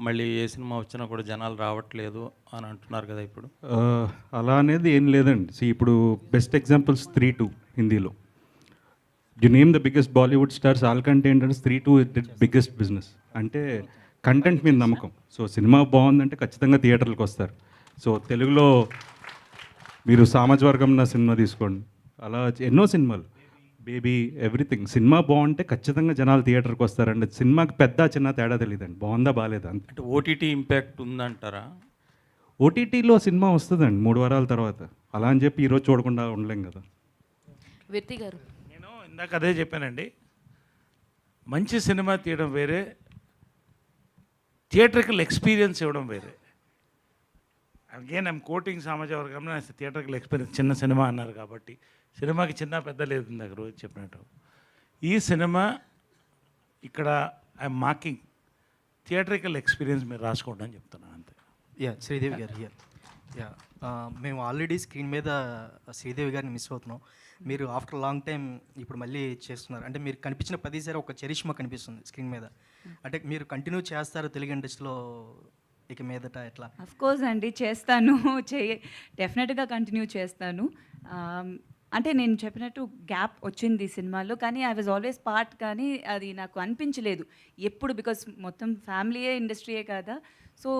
Speaker 12: మళ్ళీ ఏ సినిమా వచ్చినా కూడా జనాలు రావట్లేదు అని అంటున్నారు కదా ఇప్పుడు.
Speaker 2: అలా అనేది ఏం లేదండి. ఇప్పుడు బెస్ట్ ఎగ్జాంపుల్స్ 3-2 హిందీలో you name the biggest Bollywood stars, all contenders 3 to biggest business. అంటే కంటెంట్ మీద నమ్మకం. సో సినిమా బాగుందంటే ఖచ్చితంగా థియేటర్లకు వస్తారు. సో తెలుగులో మీరు సామాజవర్గం నా సినిమా తీసుకోండి, అలా ఎన్నో సినిమాలు, బేబీ, ఎవ్రీథింగ్. సినిమా బాగుంటే ఖచ్చితంగా జనాలు థియేటర్కి వస్తారండి. సినిమాకి పెద్ద చిన్న తేడా తెలియదండి, బాగుందా బాగాలేదా అంతే.
Speaker 12: అంటే ఓటీటీ ఇంపాక్ట్ ఉందంటారా?
Speaker 2: ఓటీటీలో సినిమా వస్తుందండి 3 వారాల తర్వాత. అలా అని చెప్పి ఈరోజు చూడకుండా ఉండలేం కదా.
Speaker 10: విర్తి గారు,
Speaker 7: నేను ఇందాక అదే చెప్పానండి, మంచి సినిమా తీయడం వేరే, థియేటర్కల్ ఎక్స్పీరియన్స్ ఇవ్వడం వేరే. అగైన్ ఐమ్ కోటింగ్ సమాజ వర్గంలో థియేటర్కల్ ఎక్స్పీరియన్స్. చిన్న సినిమా అన్నారు కాబట్టి సినిమాకి చిన్న పెద్ద లేదు, ఇందాక రోజు చెప్పినట్టు. ఈ సినిమా ఇక్కడ ఐఎమ్ మార్కింగ్ థియేటర్కల్ ఎక్స్పీరియన్స్ మీరు రాసుకోండి అని చెప్తున్నాను అంతే.
Speaker 14: యా, శ్రీదేవి గారు హియర్. యా, మేము ఆల్రెడీ స్క్రీన్ మీద శ్రీదేవి గారిని మిస్ అవుతున్నాం. మీరు ఆఫ్టర్ లాంగ్ టైం ఇప్పుడు మళ్ళీ చేస్తున్నారు. అంటే మీరు కనిపించిన ప్రతిసారి ఒక చరిష్మా కనిపిస్తుంది స్క్రీన్ మీద. అంటే మీరు కంటిన్యూ చేస్తారు తెలుగు ఇండస్ట్రీలో ఇక మీదట ఎట్లా?
Speaker 4: అఫ్కోర్స్ అండి, చేస్తాను. డెఫినెట్గా కంటిన్యూ చేస్తాను. అంటే నేను చెప్పినట్టు గ్యాప్ వచ్చింది ఈ సినిమాలో, కానీ ఐ వాజ్ ఆల్వేస్ పార్ట్. కానీ అది నాకు అనిపించలేదు ఎప్పుడు, బికాస్ మొత్తం ఫ్యామిలీయే ఇండస్ట్రీయే కదా. సో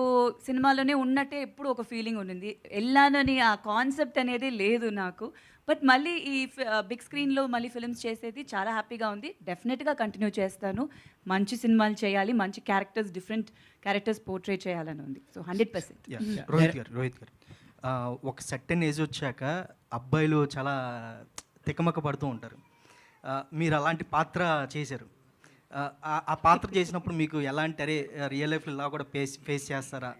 Speaker 4: సినిమాలోనే ఉన్నట్టే ఎప్పుడు ఒక ఫీలింగ్ ఉండింది. వెళ్ళానని ఆ కాన్సెప్ట్ అనేది లేదు నాకు. బట్ మళ్ళీ ఈ బిగ్ స్క్రీన్లో మళ్ళీ ఫిల్మ్స్ చేసేది చాలా హ్యాపీగా ఉంది. డెఫినెట్గా కంటిన్యూ చేస్తాను. మంచి సినిమాలు చేయాలి, మంచి క్యారెక్టర్స్, డిఫరెంట్ క్యారెక్టర్స్ పోర్ట్రే చేయాలని ఉంది. సో 100%.
Speaker 14: రోహిత్ గారు ఒక సర్టెన్ ఏజ్ వచ్చాక అబ్బాయిలు చాలా తికమక పడుతూ ఉంటారు. మీరు అలాంటి పాత్ర చేశారు. ఆ పాత్ర చేసినప్పుడు మీకు ఎలాంటి, అరే రియల్ లైఫ్లో ఇలా కూడా ఫేస్ చేస్తారా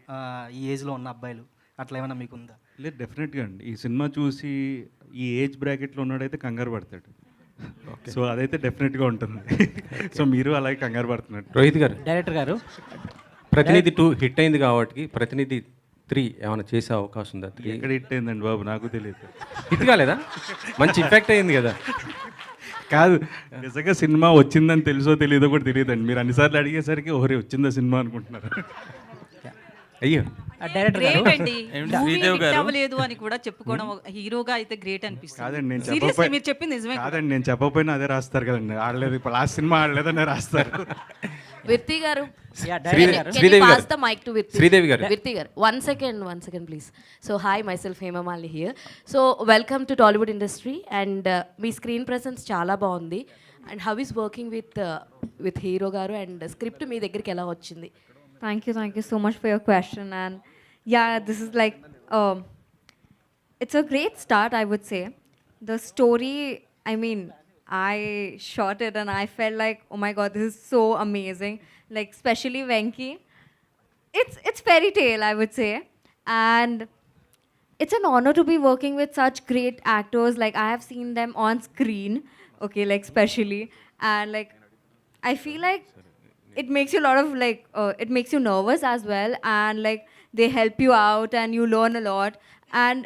Speaker 14: ఈ ఏజ్లో ఉన్న అబ్బాయిలు, అట్లా ఏమైనా మీకు ఉందా?
Speaker 2: లేదు, డెఫినెట్గా అండి. ఈ సినిమా చూసి ఈ ఏజ్ బ్రాకెట్లో ఉన్నాడైతే కంగారు పడతాడు. సో అదైతే డెఫినెట్గా ఉంటుంది. సో మీరు అలాగే కంగారు పడుతున్నట్టు.
Speaker 1: రోహిత్ గారు,
Speaker 14: డైరెక్టర్ గారు,
Speaker 1: ప్రతినిధి 2 హిట్ అయింది కాబట్టి ప్రతినిధి 3 ఏమైనా చేసే అవకాశం ఉందా? 3
Speaker 2: ఎక్కడ హిట్ అయిందండి బాబు, నాకు తెలియదు.
Speaker 1: హిట్ కాలేదా? మంచి ఇంపాక్ట్ అయింది కదా.
Speaker 2: కాదు, నిజంగా సినిమా వచ్చిందని తెలుసో తెలియదో కూడా తెలియదండి. మీరు అన్నిసార్లు అడిగేసరికి ఓరే వచ్చిందా సినిమా అనుకుంటున్నారు. అయ్యో,
Speaker 14: డైరెక్టర్ గారు,
Speaker 5: గ్రేట్ అండి.
Speaker 12: శ్రీదేవి గారు
Speaker 5: అవ్వలేదు అని కూడా చెప్పుకోవడం హీరోగా అయితే గ్రేట్ అనిపిస్తుంది.
Speaker 2: కాదండి, నేను
Speaker 5: Seriously,
Speaker 2: చెప్పకపోయి
Speaker 5: మీరు చెప్పింది నిజమే.
Speaker 2: కాదండి, నేను చెప్పకపోయినా అదే రాస్తారు కదండి. ఆడలేదు, ఇప్పుడు లాస్ట్ సినిమా ఆడలేదనే రాస్తారు.
Speaker 10: విర్తి గారు,
Speaker 1: శ్రీదేవి గారు,
Speaker 10: pass the mic to Virti.
Speaker 1: Sridevi గారు.
Speaker 10: Virti garu, one second please. So hi, myself Hema Malini here. So welcome to Tollywood industry, and me screen presence చాలా బాగుంది. And how is working with hero garu, and script మీ దగ్గరికి ఎలా వచ్చింది?
Speaker 15: Thank you so much for your question. And yeah, this is like, it's a great start, I would say. The story, I mean, I shot it and I felt like, oh my god, this is so amazing. Like, especially Venki. It's fairy tale, I would say. And it's an honor to be working with such great actors. Like, I have seen them on screen, okay, like, especially. And like, I feel like it makes you a lot of like, it makes you nervous as well. And like, they help you out and you learn a lot. And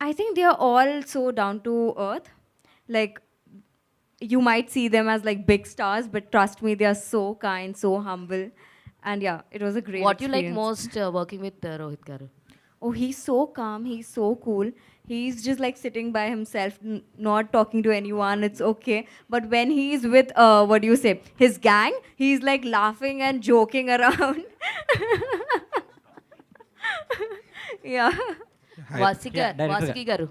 Speaker 15: I think they are all so down to earth. Like, you might see them as like big stars, but trust me, they are so kind, so humble. And yeah, it was a great
Speaker 10: What you like
Speaker 15: experience.
Speaker 10: most working with Rohit garu?
Speaker 15: Oh, he's so calm, he's so cool. He's just like sitting by himself, not talking to anyone. It's okay. But when he's with, what do you say, his gang, he's like laughing and joking around. Yeah.
Speaker 10: Vasuki గారు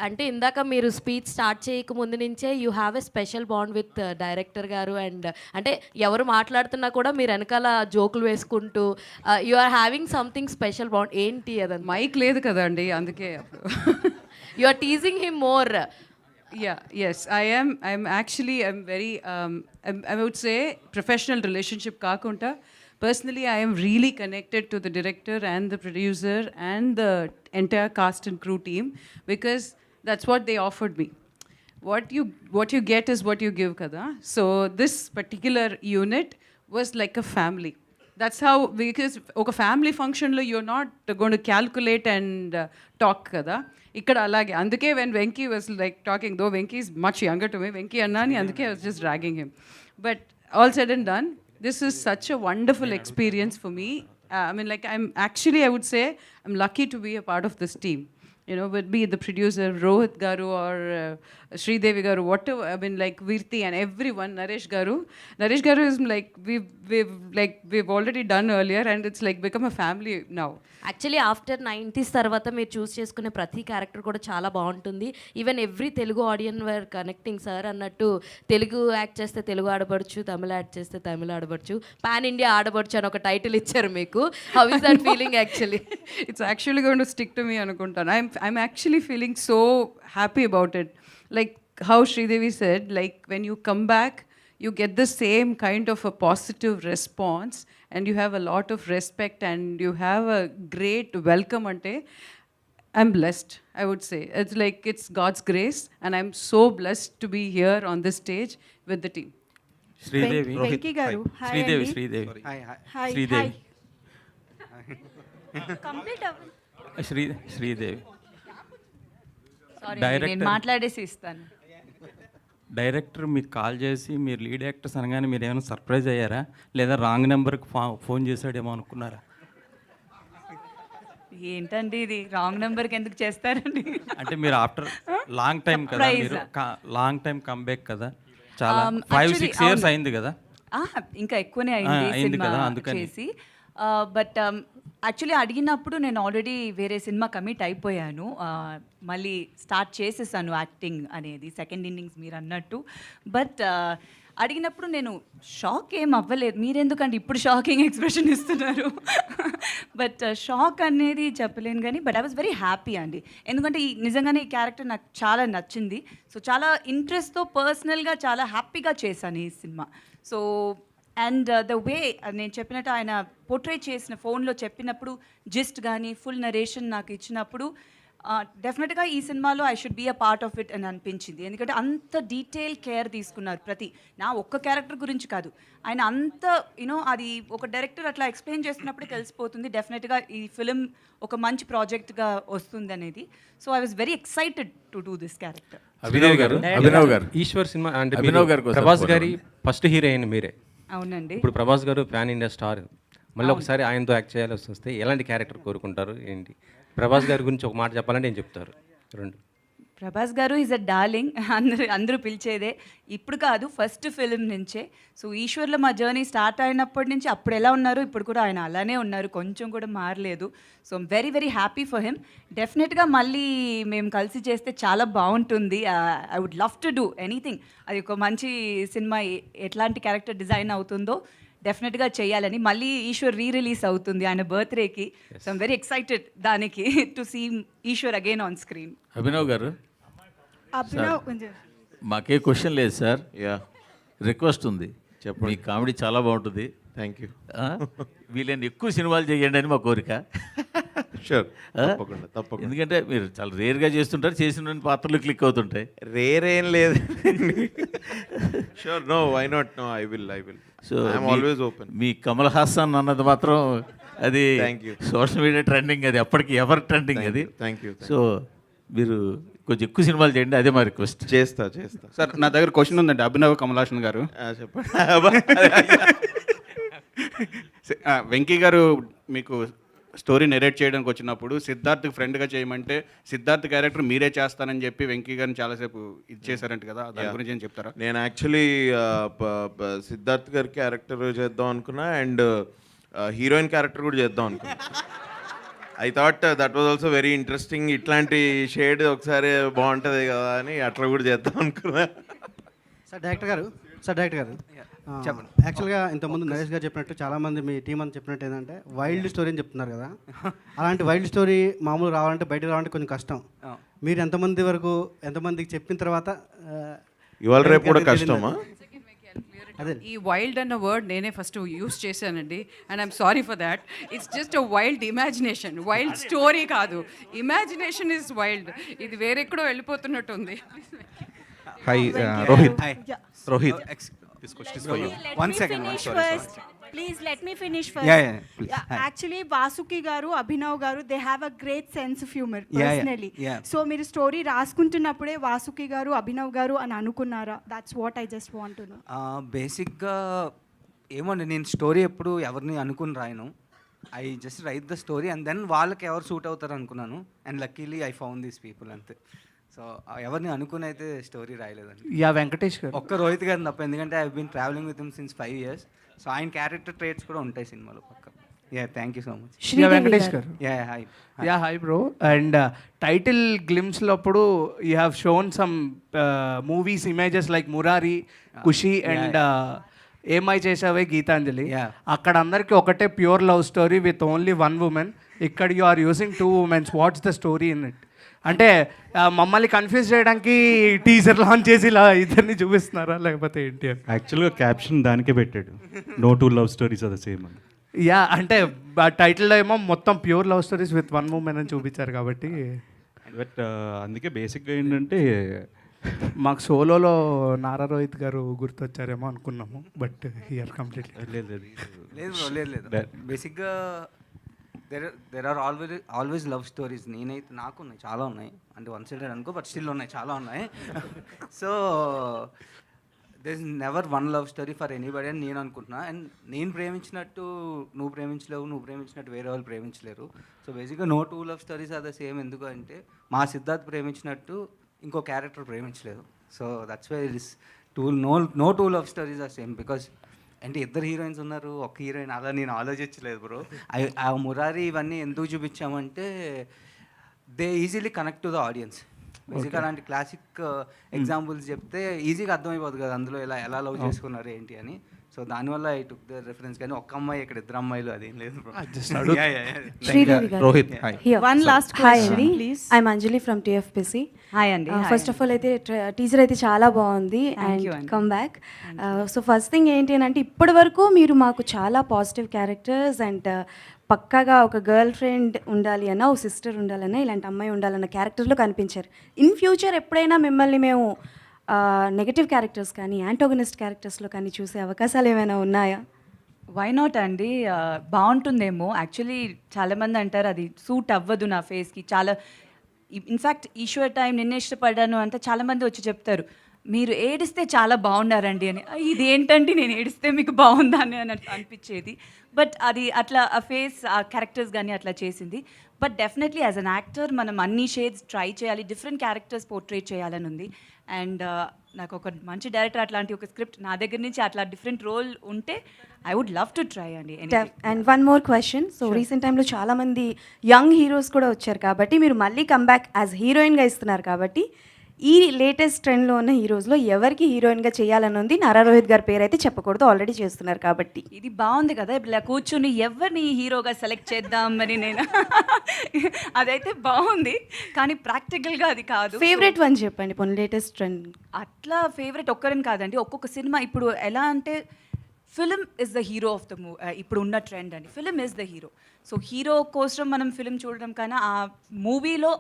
Speaker 10: అంటే ఇందాక మీరు speech start చేయక ముందు నుంచే you have a special bond with director గారు. అండ్ అంటే ఎవరు మాట్లాడుతున్నా కూడా మీరు వెనకాల జోకులు వేసుకుంటూ you are having something special bond. ఏంటి అదంతా?
Speaker 16: మైక్ లేదు కదండి, అందుకే
Speaker 10: you are teasing him more.
Speaker 16: Yeah, yes, I'm actually, I'm very, I would say professional relationship kakunta. Personally, I am really connected to the director and the producer and the entire cast and crew team, because that's what they offered me. What you get is what you give, kada. So this particular unit was like a family. That's how, because oka family function lo you're not going to calculate and talk kada. Ikkada alage, anduke when Venki was like talking, though Venki is much younger to me, Venki annani, anduke I was just dragging him. But all said and done, this is such a wonderful experience for me. I mean, like, I would say I'm lucky to be a part of this team. you know, would be the producer, Rohit Garu or Sridevi Garu, whatever, I mean, like Virti and everyone, Naresh Garu is like, we've already done earlier, and it's like become a family now.
Speaker 17: Actually after 90s తర్వాత మీరు చూస్ చేసుకునే ప్రతి character కూడా చాలా బాగుంటుంది. Even every Telugu ఆడియన్ wear connecting sir అన్నట్టు. Telugu act చేస్తే తెలుగు ఆడబడుచు, తమిళ act చేస్తే తమిళ ఆడబడుచు, పాన్ ఇండియా ఆడబడుచు అని ఒక టైటిల్ ఇచ్చారు మీకు. How is that feeling actually?
Speaker 16: It's actually going to stick to me అనుకుంటాను. I'm actually feeling so happy about it. Like how Sridevi said, like when you come back, you get the same kind of a positive response, and you have a lot of respect, and you have a great welcome ante. I'm blessed, I would say. It's like it's God's grace, and I'm so blessed to be here on this stage with the team.
Speaker 12: Sridevi,
Speaker 9: Venky గారు, hi
Speaker 12: Sridevi,
Speaker 9: అండి.
Speaker 12: Sridevi,
Speaker 9: hi
Speaker 12: Sridevi,
Speaker 9: complete
Speaker 12: Sridevi.
Speaker 4: Sorry
Speaker 12: Director.
Speaker 4: నేను మాట్లాడేసి ఇస్తాను.
Speaker 12: Director మీకు call చేసి మీరు lead actors అనగానే మీరు ఏమైనా సర్ప్రైజ్ అయ్యారా, లేదా రాంగ్ నెంబర్కి ఫోన్ చేశాడేమో అనుకున్నారా?
Speaker 4: ఏంటండి ఇది రాంగ్ నెంబర్కి ఎందుకు చేస్తారండి?
Speaker 12: అంటే మీరు ఆఫ్టర్ లాంగ్ టైం కదా, మీరు లాంగ్ టైం కమ్బ్యాక్ కదా, చాలా 5-6 years అయింది కదా.
Speaker 4: ఇంకా ఎక్కువనే
Speaker 12: అయింది
Speaker 4: అయింది
Speaker 12: కదా,
Speaker 4: సినిమా
Speaker 12: అందుకని.
Speaker 4: చేసి. బట్ యాక్చువల్లీ అడిగినప్పుడు నేను ఆల్రెడీ వేరే సినిమా కమిట్ అయిపోయాను. మళ్ళీ స్టార్ట్ చేసేసాను యాక్టింగ్ అనేది, సెకండ్ ఇన్నింగ్స్ మీరు అన్నట్టు. బట్ అడిగినప్పుడు నేను షాక్ ఏం అవ్వలేదు. మీరెందుకంటే ఇప్పుడు షాకింగ్ ఎక్స్ప్రెషన్ ఇస్తున్నారు? బట్ షాక్ అనేది చెప్పలేను కానీ, but I was very happy అండి. ఎందుకంటే నిజంగానే ఈ క్యారెక్టర్ నాకు చాలా నచ్చింది. సో చాలా ఇంట్రెస్ట్తో పర్సనల్గా చాలా హ్యాపీగా చేశాను ఈ cinema. So and the way నేను చెప్పినట్టు ఆయన పోర్ట్రే చేసిన ఫోన్లో చెప్పినప్పుడు జిస్ట్ కానీ ఫుల్ నరేషన్ నాకు ఇచ్చినప్పుడు డెఫినెట్గా ఈ సినిమాలో I should be a part of it అని అనిపించింది. ఎందుకంటే అంత డీటెయిల్ కేర్ తీసుకున్నారు ప్రతి నా ఒక్క క్యారెక్టర్ గురించి కాదు, ఆయన అంత యూనో అది ఒక డైరెక్టర్ అట్లా ఎక్స్ప్లెయిన్ చేస్తున్నప్పుడే తెలిసిపోతుంది డెఫినెట్గా ఈ ఫిలిం ఒక మంచి ప్రాజెక్ట్గా వస్తుంది అనేది. So I was very excited to do this character.
Speaker 6: Abhinav గారు
Speaker 1: ఈశ్వర్ సినిమా అంటే
Speaker 6: అభినవ్ గారు
Speaker 1: ప్రభాస్ గారి ఫస్ట్ హీరోయిన్ మీరే.
Speaker 4: అవునండి.
Speaker 1: ఇప్పుడు ప్రభాస్ గారు ప్యాన్ ఇండియా స్టార్, మళ్ళీ ఒకసారి ఆయనతో యాక్ట్ చేయాల్సి వస్తే ఎలాంటి క్యారెక్టర్ కోరుకుంటారు ఏంటి? ప్రభాస్ గారి గురించి ఒక మాట చెప్పాలంటే ఏం చెప్తారు? రెండు.
Speaker 4: ప్రభాస్ గారు ఈజ్ అ డార్లింగ్, అందరూ పిలిచేదే. ఇప్పుడు కాదు, ఫస్ట్ ఫిలిం నుంచే. సో ఈశ్వర్లో మా జర్నీ స్టార్ట్ అయినప్పటి నుంచి అప్పుడు ఎలా ఉన్నారు ఇప్పుడు కూడా ఆయన అలానే ఉన్నారు, కొంచెం కూడా మారలేదు. So very very happy for him. డెఫినెట్గా మళ్ళీ మేము కలిసి చేస్తే చాలా బాగుంటుంది. I would love to do anything. అది ఒక మంచి సినిమా ఎట్లాంటి క్యారెక్టర్ డిజైన్ అవుతుందో డెఫినెట్గా చేయాలని. మళ్ళీ ఈశ్వర్ రిలీజ్ అవుతుంది ఆయన బర్త్డేకి. సో ఐమ్ వెరీ ఎక్సైటెడ్ దానికి to see Eshwar again on screen.
Speaker 6: Abhinav garu,
Speaker 9: Abhinav
Speaker 6: మాకే క్వశ్చన్ లేదు సార్, రిక్వెస్ట్ ఉంది. చెప్పండి. మీ కామెడీ చాలా బాగుంటుంది.
Speaker 18: Thank you.
Speaker 6: వీళ్ళని ఎక్కువ సినిమాలు చేయండి అని మా కోరిక.
Speaker 18: షూర్, తప్పకుండా తప్పకుండా.
Speaker 6: ఎందుకంటే మీరు చాలా రేర్గా చేస్తుంటారు, చేసిన పాత్రలు క్లిక్ అవుతుంటాయి.
Speaker 18: రేర్ ఏం లేదు. Sure, no, why not, no, I will.
Speaker 6: So
Speaker 18: I'm always open.
Speaker 6: మీ కమల్ హాసన్ అన్నది మాత్రం అది
Speaker 18: thank you.
Speaker 6: Social media trending, అది అప్పటికి ఎవర్ ట్రెండింగ్ అది.
Speaker 18: Thank you.
Speaker 6: సో మీరు కొంచెం ఎక్కువ సినిమాలు చేయండి, అదే మా రిక్వెస్ట్.
Speaker 18: చేస్తా.
Speaker 8: సార్ నా దగ్గర క్వశ్చన్ ఉందండి అభినవ్ కమల్ హాసన్ గారు.
Speaker 18: చెప్పండి.
Speaker 8: వెంకీ గారు మీకు స్టోరీ నెరేట్ చేయడానికి వచ్చినప్పుడు సిద్ధార్థ్ ఫ్రెండ్గా చేయమంటే సిద్ధార్థ్ క్యారెక్టర్ మీరే చేస్తానని చెప్పి వెంకీ గారిని చాలాసేపు ఇది చేశారంట కదా, దాని గురించి ఏం చెప్తారా?
Speaker 18: నేను యాక్చువల్లీ సిద్ధార్థ్ గారి క్యారెక్టర్ చేద్దాం అనుకున్నా, అండ్ హీరోయిన్ క్యారెక్టర్ కూడా చేద్దాం అనుకున్నా. I thought that was also very interesting. ఇట్లాంటి షేడ్ ఒకసారి బాగుంటుంది కదా అని అట్లా కూడా చేద్దాం అనుకున్నా.
Speaker 3: సార్ డైరెక్టర్ గారు చెప్పండి. యాక్చువల్గా ఇంతకుముందు నరేష్ గారు చెప్పినట్టు చాలామంది మీ టీం అంతా చెప్పినట్టు ఏంటంటే వైల్డ్ స్టోరీ అని చెప్తున్నారు కదా. అలాంటి వైల్డ్ స్టోరీ మామూలు రావాలంటే బయటకు రావాలంటే కొంచెం కష్టం. మీరు ఎంతమందికి చెప్పిన తర్వాత
Speaker 18: ఇవాళ రేపు కూడా కష్టమా?
Speaker 16: అదే ఈ వైల్డ్ అన్న వర్డ్ నేనే ఫస్ట్ యూస్ చేశానండి, and I'm sorry for that. It's just a wild imagination, wild story కాదు. Imagination is wild. ఇది వేరెక్కడో వెళ్ళిపోతున్నట్టు ఉంది.
Speaker 2: Hi Rohit, this question is for you.
Speaker 9: One second. Please let me finish first. Yeah. Actually, Vasuki garu, Abhinav garu, they have a great sense of humor personally. So మీరు story రాసుకుంటున్నప్పుడే Vasuki గారు అభినవ్ గారు అని అనుకున్నారా? That's what I just want to know.
Speaker 11: బేసిక్గా ఏమోండి, నేను story ఎప్పుడు ఎవరిని అనుకుని రాయను. I just write the story and then వాళ్ళకి ఎవరు సూట్ అవుతారు అనుకున్నాను and luckily I found these people అంతే. సో ఎవరిని అనుకుని అయితే స్టోరీ రాయలేదండి.
Speaker 19: యా వెంకటేష్ గారు.
Speaker 11: ఒక్క రోహిత్ గారిని తప్ప, ఎందుకంటే I been travelling with him since 5 years. So ఆయన క్యారెక్టర్ ట్రేట్స్ కూడా ఉంటాయి సినిమాలో పక్క. Yeah thank you so much.
Speaker 19: Yeah Venkatesh గారు.
Speaker 11: Yeah hi.
Speaker 19: Yeah hi bro. And title గ్లిమ్స్లో అప్పుడు you have shown some movies images like Murari, Kushi and Ye Maaya Chesave Geethanjali. అక్కడ అందరికీ ఒకటే pure love story with only 1 woman. ఇక్కడ you are using 2 women. What's the story in it? అంటే మమ్మల్ని confuse చేయడానికి teaser launch చేసి ఇలా ఇద్దరిని చూపిస్తున్నారా లేకపోతే ఏంటి అని?
Speaker 2: యాక్చువల్గా క్యాప్షన్ దానికే పెట్టాడు, no two love stories are the same అని.
Speaker 19: యా అంటే టైటిల్లో ఏమో మొత్తం pure love stories with 1 woman అని చూపించారు కాబట్టి.
Speaker 2: బట్ అందుకే బేసిక్గా ఏంటంటే
Speaker 19: మాకు సోలోలో నారా రోహిత్ గారు గుర్తొచ్చారేమో అనుకున్నాము, బట్ హియర్ కంప్లీట్లీ
Speaker 11: లేదు బ్రో, లేదు. బేసిక్గా there are always love stories. నేనైతే నాకు ఉన్నాయి, చాలా ఉన్నాయి. అంటే 1 sided అనుకో, బట్ స్టిల్ ఉన్నాయి, చాలా ఉన్నాయి. So there is never 1 love story for anybody అని నేను అనుకుంటున్నా. అండ్ నేను ప్రేమించినట్టు నువ్వు ప్రేమించలేవు, నువ్వు ప్రేమించినట్టు వేరే వాళ్ళు ప్రేమించలేరు. సో బేసిక్గా no 2 love stories are the same. ఎందుకు అంటే మా సిద్ధార్థ్ ప్రేమించినట్టు ఇంకో క్యారెక్టర్ ప్రేమించలేదు. So that's why it is no 2 love stories are same. Because అంటే 2 heroines ఉన్నారు, ఒక హీరోయిన్, అలా నేను ఆలోచించలేదు బ్రో. ఆ మురారి ఇవన్నీ ఎందుకు చూపించామంటే they easily connect to the audience. బేసిక్గా అలాంటి క్లాసిక్ ఎగ్జాంపుల్స్ చెప్తే ఈజీగా అర్థమైపోతుంది కదా అందులో ఎలా లవ్ చేసుకున్నారు ఏంటి అని. సో దానివల్ల ఐ టుక్ ద రెఫరెన్స్. కానీ ఒక్క అమ్మాయి ఇక్కడ 2 అమ్మాయిలు అదేం లేదు.
Speaker 17: శ్రీదేవి గారు.
Speaker 12: Rohit hi.
Speaker 9: One last
Speaker 17: hi
Speaker 9: question
Speaker 17: అండి,
Speaker 9: please.
Speaker 17: I'm Anjali from TFPC.
Speaker 4: Hi అండి.
Speaker 17: ఫస్ట్ ఆఫ్ ఆల్ అయితే టీజర్ అయితే చాలా బాగుంది and come back. So first thing ఏంటి అని అంటే ఇప్పటి వరకు మీరు మాకు చాలా పాజిటివ్ క్యారెక్టర్స్ అండ్ పక్కాగా ఒక గర్ల్ ఫ్రెండ్ ఉండాలి అన్న, ఒక సిస్టర్ ఉండాలన్నా, ఇలాంటి అమ్మాయి ఉండాలన్న క్యారెక్టర్లో కనిపించారు. ఇన్ ఫ్యూచర్ ఎప్పుడైనా మిమ్మల్ని మేము నెగటివ్ క్యారెక్టర్స్ కానీ యాంటోగనిస్ట్ క్యారెక్టర్స్లో కానీ చూసే అవకాశాలు ఏమైనా ఉన్నాయా?
Speaker 4: వై నాట్ అండి, బాగుంటుందేమో. యాక్చువల్లీ చాలామంది అంటారు అది సూట్ అవ్వదు నా ఫేస్కి. చాలా ఇన్ఫ్యాక్ట్ ఈశ్వర్ టైం నిన్నే ఇష్టపడ్డాను అంటే చాలామంది వచ్చి చెప్తారు మీరు ఏడిస్తే చాలా బాగున్నారండి అని. ఇదేంటంటే నేను ఏడిస్తే మీకు బాగుందా అని అనిపించేది. బట్ అది అట్లా ఆ ఫేస్ ఆ క్యారెక్టర్స్ కానీ అట్లా చేసింది. But definitely as an actor మనం అన్ని షేడ్స్ ట్రై చేయాలి, డిఫరెంట్ క్యారెక్టర్స్ పోర్ట్రేట్ చేయాలని ఉంది. అండ్ నాకు ఒక మంచి డైరెక్టర్ అట్లాంటి ఒక స్క్రిప్ట్ నా దగ్గర నుంచి అట్లా డిఫరెంట్ రోల్ ఉంటే I would love to try అండి.
Speaker 17: And one more question. So recent టైంలో చాలామంది యంగ్ హీరోస్ కూడా వచ్చారు కాబట్టి మీరు మళ్ళీ కమ్బ్యాక్ యాజ్ హీరోయిన్గా ఇస్తున్నారు కాబట్టి ఈ లేటెస్ట్ ట్రెండ్లో ఉన్న హీరోస్లో ఎవరికి హీరోయిన్గా చేయాలని ఉంది? నారా రోహిత్ గారి పేరు అయితే చెప్పకూడదు, ఆల్రెడీ చేస్తున్నారు కాబట్టి.
Speaker 4: ఇది బాగుంది కదా, ఇలా కూర్చుని ఎవరిని హీరోగా సెలెక్ట్ చేద్దామని నేను అదైతే బాగుంది కానీ ప్రాక్టికల్గా అది కాదు.
Speaker 17: ఫేవరెట్ వన్ చెప్పండి పోనీ లేటెస్ట్ ట్రెండ్.
Speaker 4: అట్లా ఫేవరెట్ ఒక్కరని కాదండి, ఒక్కొక్క సినిమా ఇప్పుడు ఎలా అంటే film is the hero of the ఇప్పుడు ఉన్న ట్రెండ్ అండి. Film is the hero. So hero కోసం మనం ఫిలిం చూడడం కన్నా ఆ మూవీలో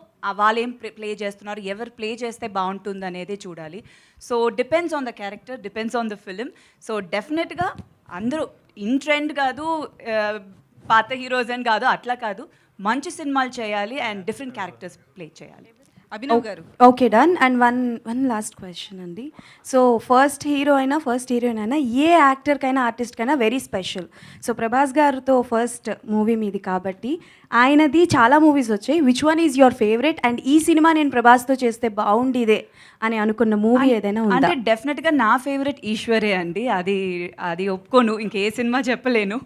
Speaker 4: వాళ్ళు ఏం ప్లే చేస్తున్నారు, ఎవరు ప్లే చేస్తే బాగుంటుంది అనేది చూడాలి. So depends on the character, depends on the film. So డెఫినెట్గా అందరూ ఇన్ ట్రెండ్ కాదు, పాత హీరోస్ అని కాదు, అట్లా కాదు, మంచి సినిమాలు చేయాలి అండ్ డిఫరెంట్ క్యారెక్టర్స్ ప్లే చేయాలి.
Speaker 5: అభినవ్ గారు.
Speaker 17: Okay done. And one last question అండి. సో ఫస్ట్ హీరోయిన్ అయినా ఏ యాక్టర్కైనా ఆర్టిస్ట్కైనా వెరీ స్పెషల్. సో ప్రభాస్ గారితో ఫస్ట్ మూవీ మీది కాబట్టి ఆయనది చాలా మూవీస్ వచ్చాయి. Which one is your favourite and ఈ సినిమా నేను ప్రభాస్తో చేస్తే బాగుండేదే అని అనుకున్న మూవీ ఏదైనా ఉందా?
Speaker 4: అంటే డెఫినెట్గా నా ఫేవరెట్ ఈశ్వరే అండి. అది ఒప్పుకోను, ఇంకే సినిమా చెప్పలేను.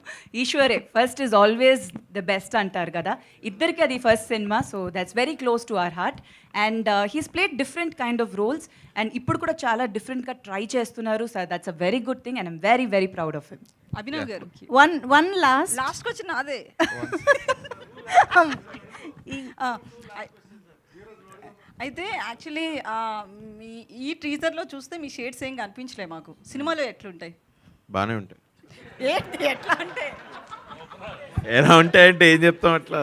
Speaker 4: ఈశ్వరే first is always the best అంటారు కదా, ఇద్దరికి అది ఫస్ట్ సినిమా. So that's very close to our heart. And he's played different kind of roles and ఇప్పుడు కూడా చాలా డిఫరెంట్గా ట్రై చేస్తున్నారు. So that's a very good thing and I'm very very proud of him.
Speaker 5: Abhinav గారు.
Speaker 9: వన్ లాస్ట్
Speaker 5: క్వశ్చన్ అదే. అయితే actually ఈ టీజర్లో చూస్తే మీ షేడ్స్ ఏం కనిపించలే మాకు. సినిమాలో ఎట్లుంటాయి?
Speaker 18: బాగానే ఉంటాయి.
Speaker 5: ఏంటి ఎట్లా అంటే
Speaker 18: ఎలా ఉంటాయంటే ఏం చెప్తాం అట్లా.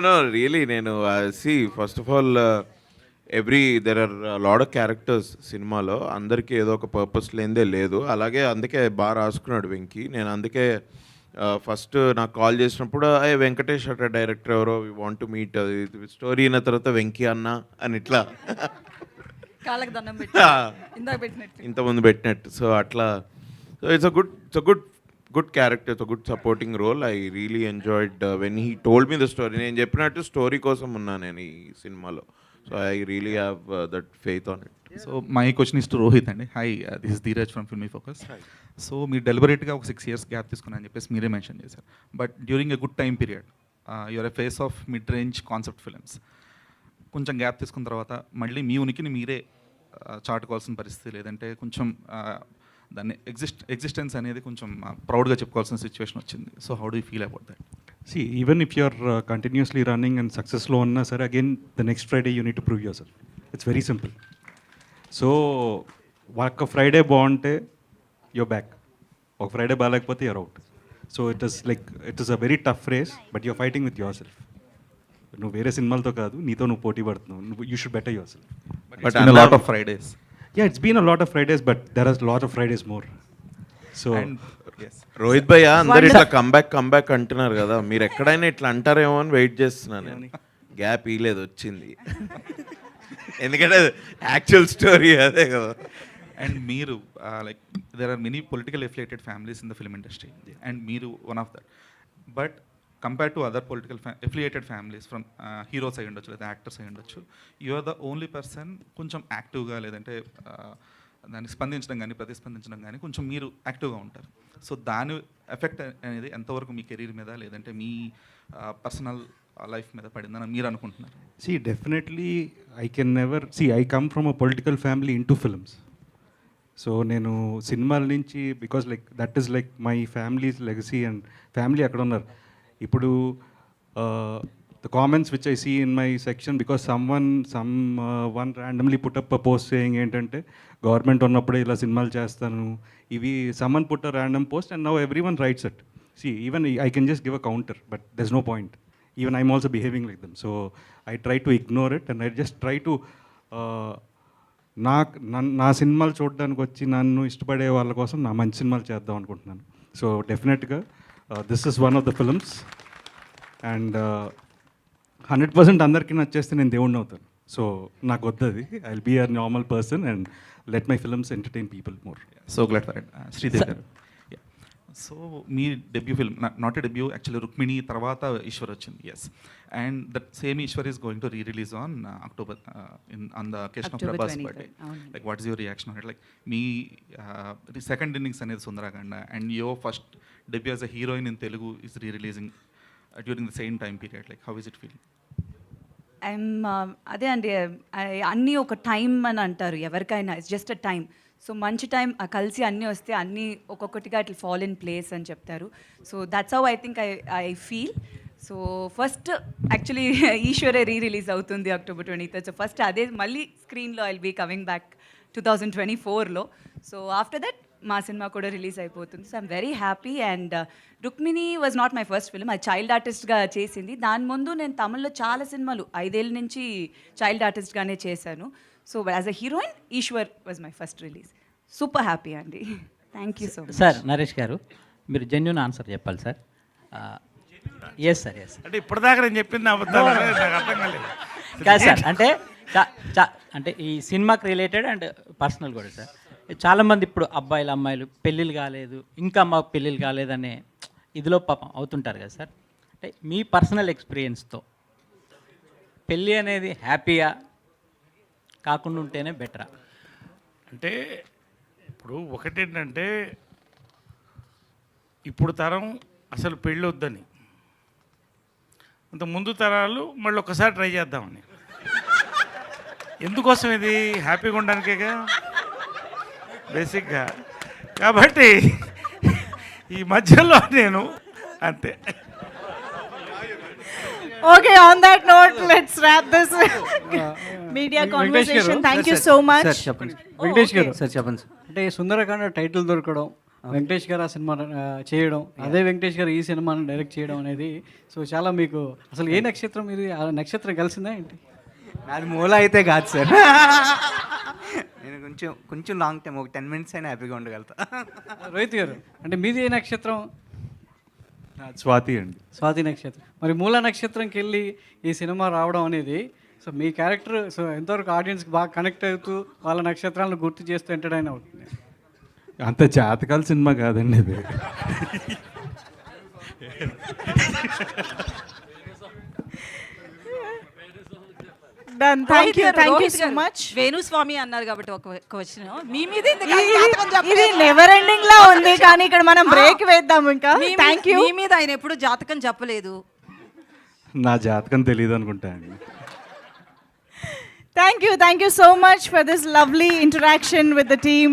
Speaker 18: నో రియలీ నేను first of all there are lot of characters సినిమాలో. అందరికీ ఏదో ఒక పర్పస్ లేనిదే లేదు. అలాగే అందుకే బాగా రాసుకున్నాడు వెంకీ. నేను అందుకే ఫస్ట్ నాకు కాల్ చేసినప్పుడు వెంకటేష్ అట్లా డైరెక్టర్ ఎవరో we want to meet, story అయిన తర్వాత వెంకీ అన్న అని ఇట్లా
Speaker 5: కాళ్ళకి దండం పెట్టి ఇందాక పెట్టినట్టు
Speaker 18: ఇంతకుముందు పెట్టినట్టు. సో అట్లా so it's a good character, it's good supporting role. I really enjoyed when he told me the story. నేను చెప్పినట్టు స్టోరీ కోసం ఉన్నా నేను ఈ సినిమాలో. So I really have that faith on it.
Speaker 20: So my question is to Rohit అండి. Hi, this is Dheeraj from filmy focus. So మీరు డెలిబరేట్గా ఒక 6 years గ్యాప్ తీసుకున్నా అని చెప్పేసి మీరే మెన్షన్ చేశారు. But during a good time period your a face of mid range concept films. కొంచెం గ్యాప్ తీసుకున్న తర్వాత మళ్ళీ మీ ఉనికిని మీరే చాటుకోవాల్సిన పరిస్థితి, లేదంటే కొంచెం దాన్ని ఎగ్జిస్టెన్స్ అనేది కొంచెం ప్రౌడ్గా చెప్పుకోవాల్సిన సిచ్యువేషన్ వచ్చింది. So how do you feel about that?
Speaker 2: See, even if you're continuously running and successful on sir, again the next Friday you need to prove yourself. It's very simple. So ఒక Friday బాగుంటే you're back, ఒక Friday బాగాలేకపోతే you're out. So it is a very tough race, but you're fighting with yourself. నువ్వు వేరే సినిమాలతో కాదు, నీతో నువ్వు పోటీ పడుతున్నావు. You should better yourself.
Speaker 20: But it's been a lot of Fridays.
Speaker 2: Yeah, it's been a lot of Fridays, but there are a lot of Fridays more. So
Speaker 18: Rohit భయ్య, అందరు ఇట్లా కంబ్యాక్ అంటున్నారు కదా, మీరు ఎక్కడైనా ఇట్లా అంటారేమో అని వెయిట్ చేస్తున్నాను నేను. గ్యాప్ ఇలేదు, వచ్చింది. ఎందుకంటే యాక్చువల్ స్టోరీ అదే కదా.
Speaker 20: అండ్ మీరు like there are many political affiliated families in the film industry, and మీరు one of that. But compare to other political affiliated families from heroes అయి ఉండొచ్చు, లేదా యాక్టర్స్ అయి ఉండొచ్చు, you are the only person కొంచెం యాక్టివ్గా, లేదంటే దానికి స్పందించడం కానీ ప్రతిస్పందించడం కానీ కొంచెం మీరు యాక్టివ్గా ఉంటారు. సో దాని ఎఫెక్ట్ అనేది ఎంతవరకు మీ కెరీర్ మీద, లేదంటే మీ పర్సనల్ లైఫ్ మీద పడిందని మీరు అనుకుంటున్నారు?
Speaker 2: See, definitely I can never see, I come from a political family into films. So నేను సినిమాల నుంచి, because like that is like my families legacy, and family అక్కడ ఉన్నారు. ఇప్పుడు the comments which I see in my section, because someone randomly put up a post saying ఏంటంటే government ఉన్నప్పుడే ఇలా సినిమాలు చేస్తాను, ఇవి someone put a random post and now everyone writes it. See, even I can just give a counter, but there's no point. Even I'm also behaving like them. So I try to ignore it, and I just try to నా సినిమాలు చూడడానికి వచ్చి నన్ను ఇష్టపడే వాళ్ళ కోసం నా మంచి సినిమాలు చేద్దాం అనుకుంటున్నాను. సో డెఫినెట్గా this is one of the films, and 100% అందరికీ నచ్చేస్తే నేను దేవుడిని అవుతాను. సో నాకు వద్దది. I will be a normal person and let my films entertain people more.
Speaker 20: So glad for it. Sridevi గారు, సో మీ debut film, not a debut actually, Rukmini తర్వాత ఈశ్వర్ వచ్చింది. Yes, and that same Eeswar is going to re-release on October on the occasion of Prabhas birthday. Like what is your reaction on it? Like మీ second innings అనేది Sundarakanda, and your first debut as a heroine in Telugu is re-releasing during the same time period. Like how is it feel?
Speaker 4: అదే అండి, అన్నీ ఒక time అని అంటారు ఎవరికైనా, it's just a time. So మంచి టైం కలిసి అన్నీ వస్తే అన్నీ ఒక్కొక్కటిగా ఇట్లా ఫాల్ ఇన్ ప్లేస్ అని చెప్తారు. So that's how I think I feel. So first actually ఈశ్వరే రిలీజ్ అవుతుంది October 23rd. సో ఫస్ట్ అదే మళ్ళీ స్క్రీన్లో I will be coming back 2024లో. సో ఆఫ్టర్ దట్ మా సినిమా కూడా రిలీజ్ అయిపోతుంది. So I'm very happy. And Rukmini was not my first film, అది చైల్డ్ ఆర్టిస్ట్గా చేసింది. దాని ముందు నేను తమిళ్లో చాలా సినిమాలు 5 ఏళ్ళ నుంచి చైల్డ్ ఆర్టిస్ట్గానే చేశాను. So as a heroine Eeswar was my first release. Super happy అండి. Thank you so much.
Speaker 21: Sir Naresh గారు, మీరు జెన్యూన్ ఆన్సర్ చెప్పాలి సార్. Yes sir, yes.
Speaker 7: అంటే ఇప్పటిదాకా నేను చెప్పింది అబద్ధాలు, నాకు అర్థం కాలేదు.
Speaker 21: కాదు సార్, అంటే ఈ సినిమాకి రిలేటెడ్ అండ్ పర్సనల్ కూడా సార్. చాలామంది ఇప్పుడు అబ్బాయిలు అమ్మాయిలు పెళ్ళిళ్ళు కాలేదు, ఇంకా మాకు పెళ్ళిళ్ళు కాలేదనే ఇదిలో పాపం అవుతుంటారు కదా సార్. అంటే మీ పర్సనల్ ఎక్స్పీరియన్స్తో పెళ్ళి అనేది హ్యాపీగా కాకుండా ఉంటేనే బెటరా?
Speaker 7: అంటే ఇప్పుడు ఒకటేంటంటే ఇప్పుడు తరం అసలు పెళ్ళి వద్దని, అంత ముందు తరాలు మళ్ళీ ఒకసారి ట్రై చేద్దామని. ఎందుకోసం ఇది? హ్యాపీగా ఉండడానికేగా బేసిక్గా. కాబట్టి ఈ మధ్యలో నేను అంతే.
Speaker 5: Okay, on that note, let's wrap this media conversation. Thank you so much.
Speaker 3: Sir చెప్పండి. వెంకటేష్ గారు సార్ చెప్పండి సార్. అంటే సుందరకాండ టైటిల్ దొరకడం, వెంకటేష్ గారు ఆ సినిమా చేయడం, అదే వెంకటేష్ గారు ఈ సినిమాను డైరెక్ట్ చేయడం అనేది, సో చాలా మీకు అసలు ఏ నక్షత్రం ఇది? ఆ నక్షత్రం కలిసిందా ఏంటి?
Speaker 11: నాది మూల అయితే కాదు సార్. నేను కొంచెం లాంగ్ టైం, ఒక 10 minutes అయినా హ్యాపీగా ఉండగలుగుతా.
Speaker 3: రోహిత్ గారు, అంటే మీది ఏ నక్షత్రం?
Speaker 2: స్వాతి అండి.
Speaker 3: స్వాతి నక్షత్రం. మరి మూల నక్షత్రంకి వెళ్ళి ఈ సినిమా రావడం అనేది, సో మీ క్యారెక్టర్ సో ఎంతవరకు ఆడియన్స్కి బాగా కనెక్ట్ అవుతూ వాళ్ళ నక్షత్రాలను గుర్తు చేస్తూ ఎంటర్టైన్ అవుతుంది?
Speaker 2: అంత జాతకాల సినిమా కాదండి ఇది.
Speaker 5: Done.
Speaker 9: Thank you
Speaker 5: Rohit
Speaker 9: so
Speaker 5: గారు,
Speaker 9: much.
Speaker 5: వేణుస్వామి అన్నారు కాబట్టి ఒక క్వశ్చన్ మీ మీద
Speaker 4: ఇది నెవర్ ఎండింగ్ లా ఉంది కానీ ఇక్కడ మనం బ్రేక్ వేద్దాం ఇంకా. Thank you.
Speaker 5: మీ మీద ఆయన ఎప్పుడు జాతకం చెప్పలేదు.
Speaker 2: నా జాతకం తెలియదు అనుకుంటా అండి.
Speaker 4: Thank you so much for this lovely interaction with the team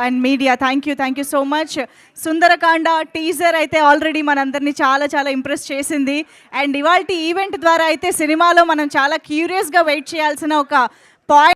Speaker 4: and media. Thank you so much. Sundarakanda teaser అయితే ఆల్రెడీ మనందరినీ చాలా చాలా ఇంప్రెస్ చేసింది. అండ్ ఇవాల్టి ఈవెంట్ ద్వారా అయితే సినిమాలో మనం చాలా క్యూరియస్గా వెయిట్ చేయాల్సిన ఒక పాయింట్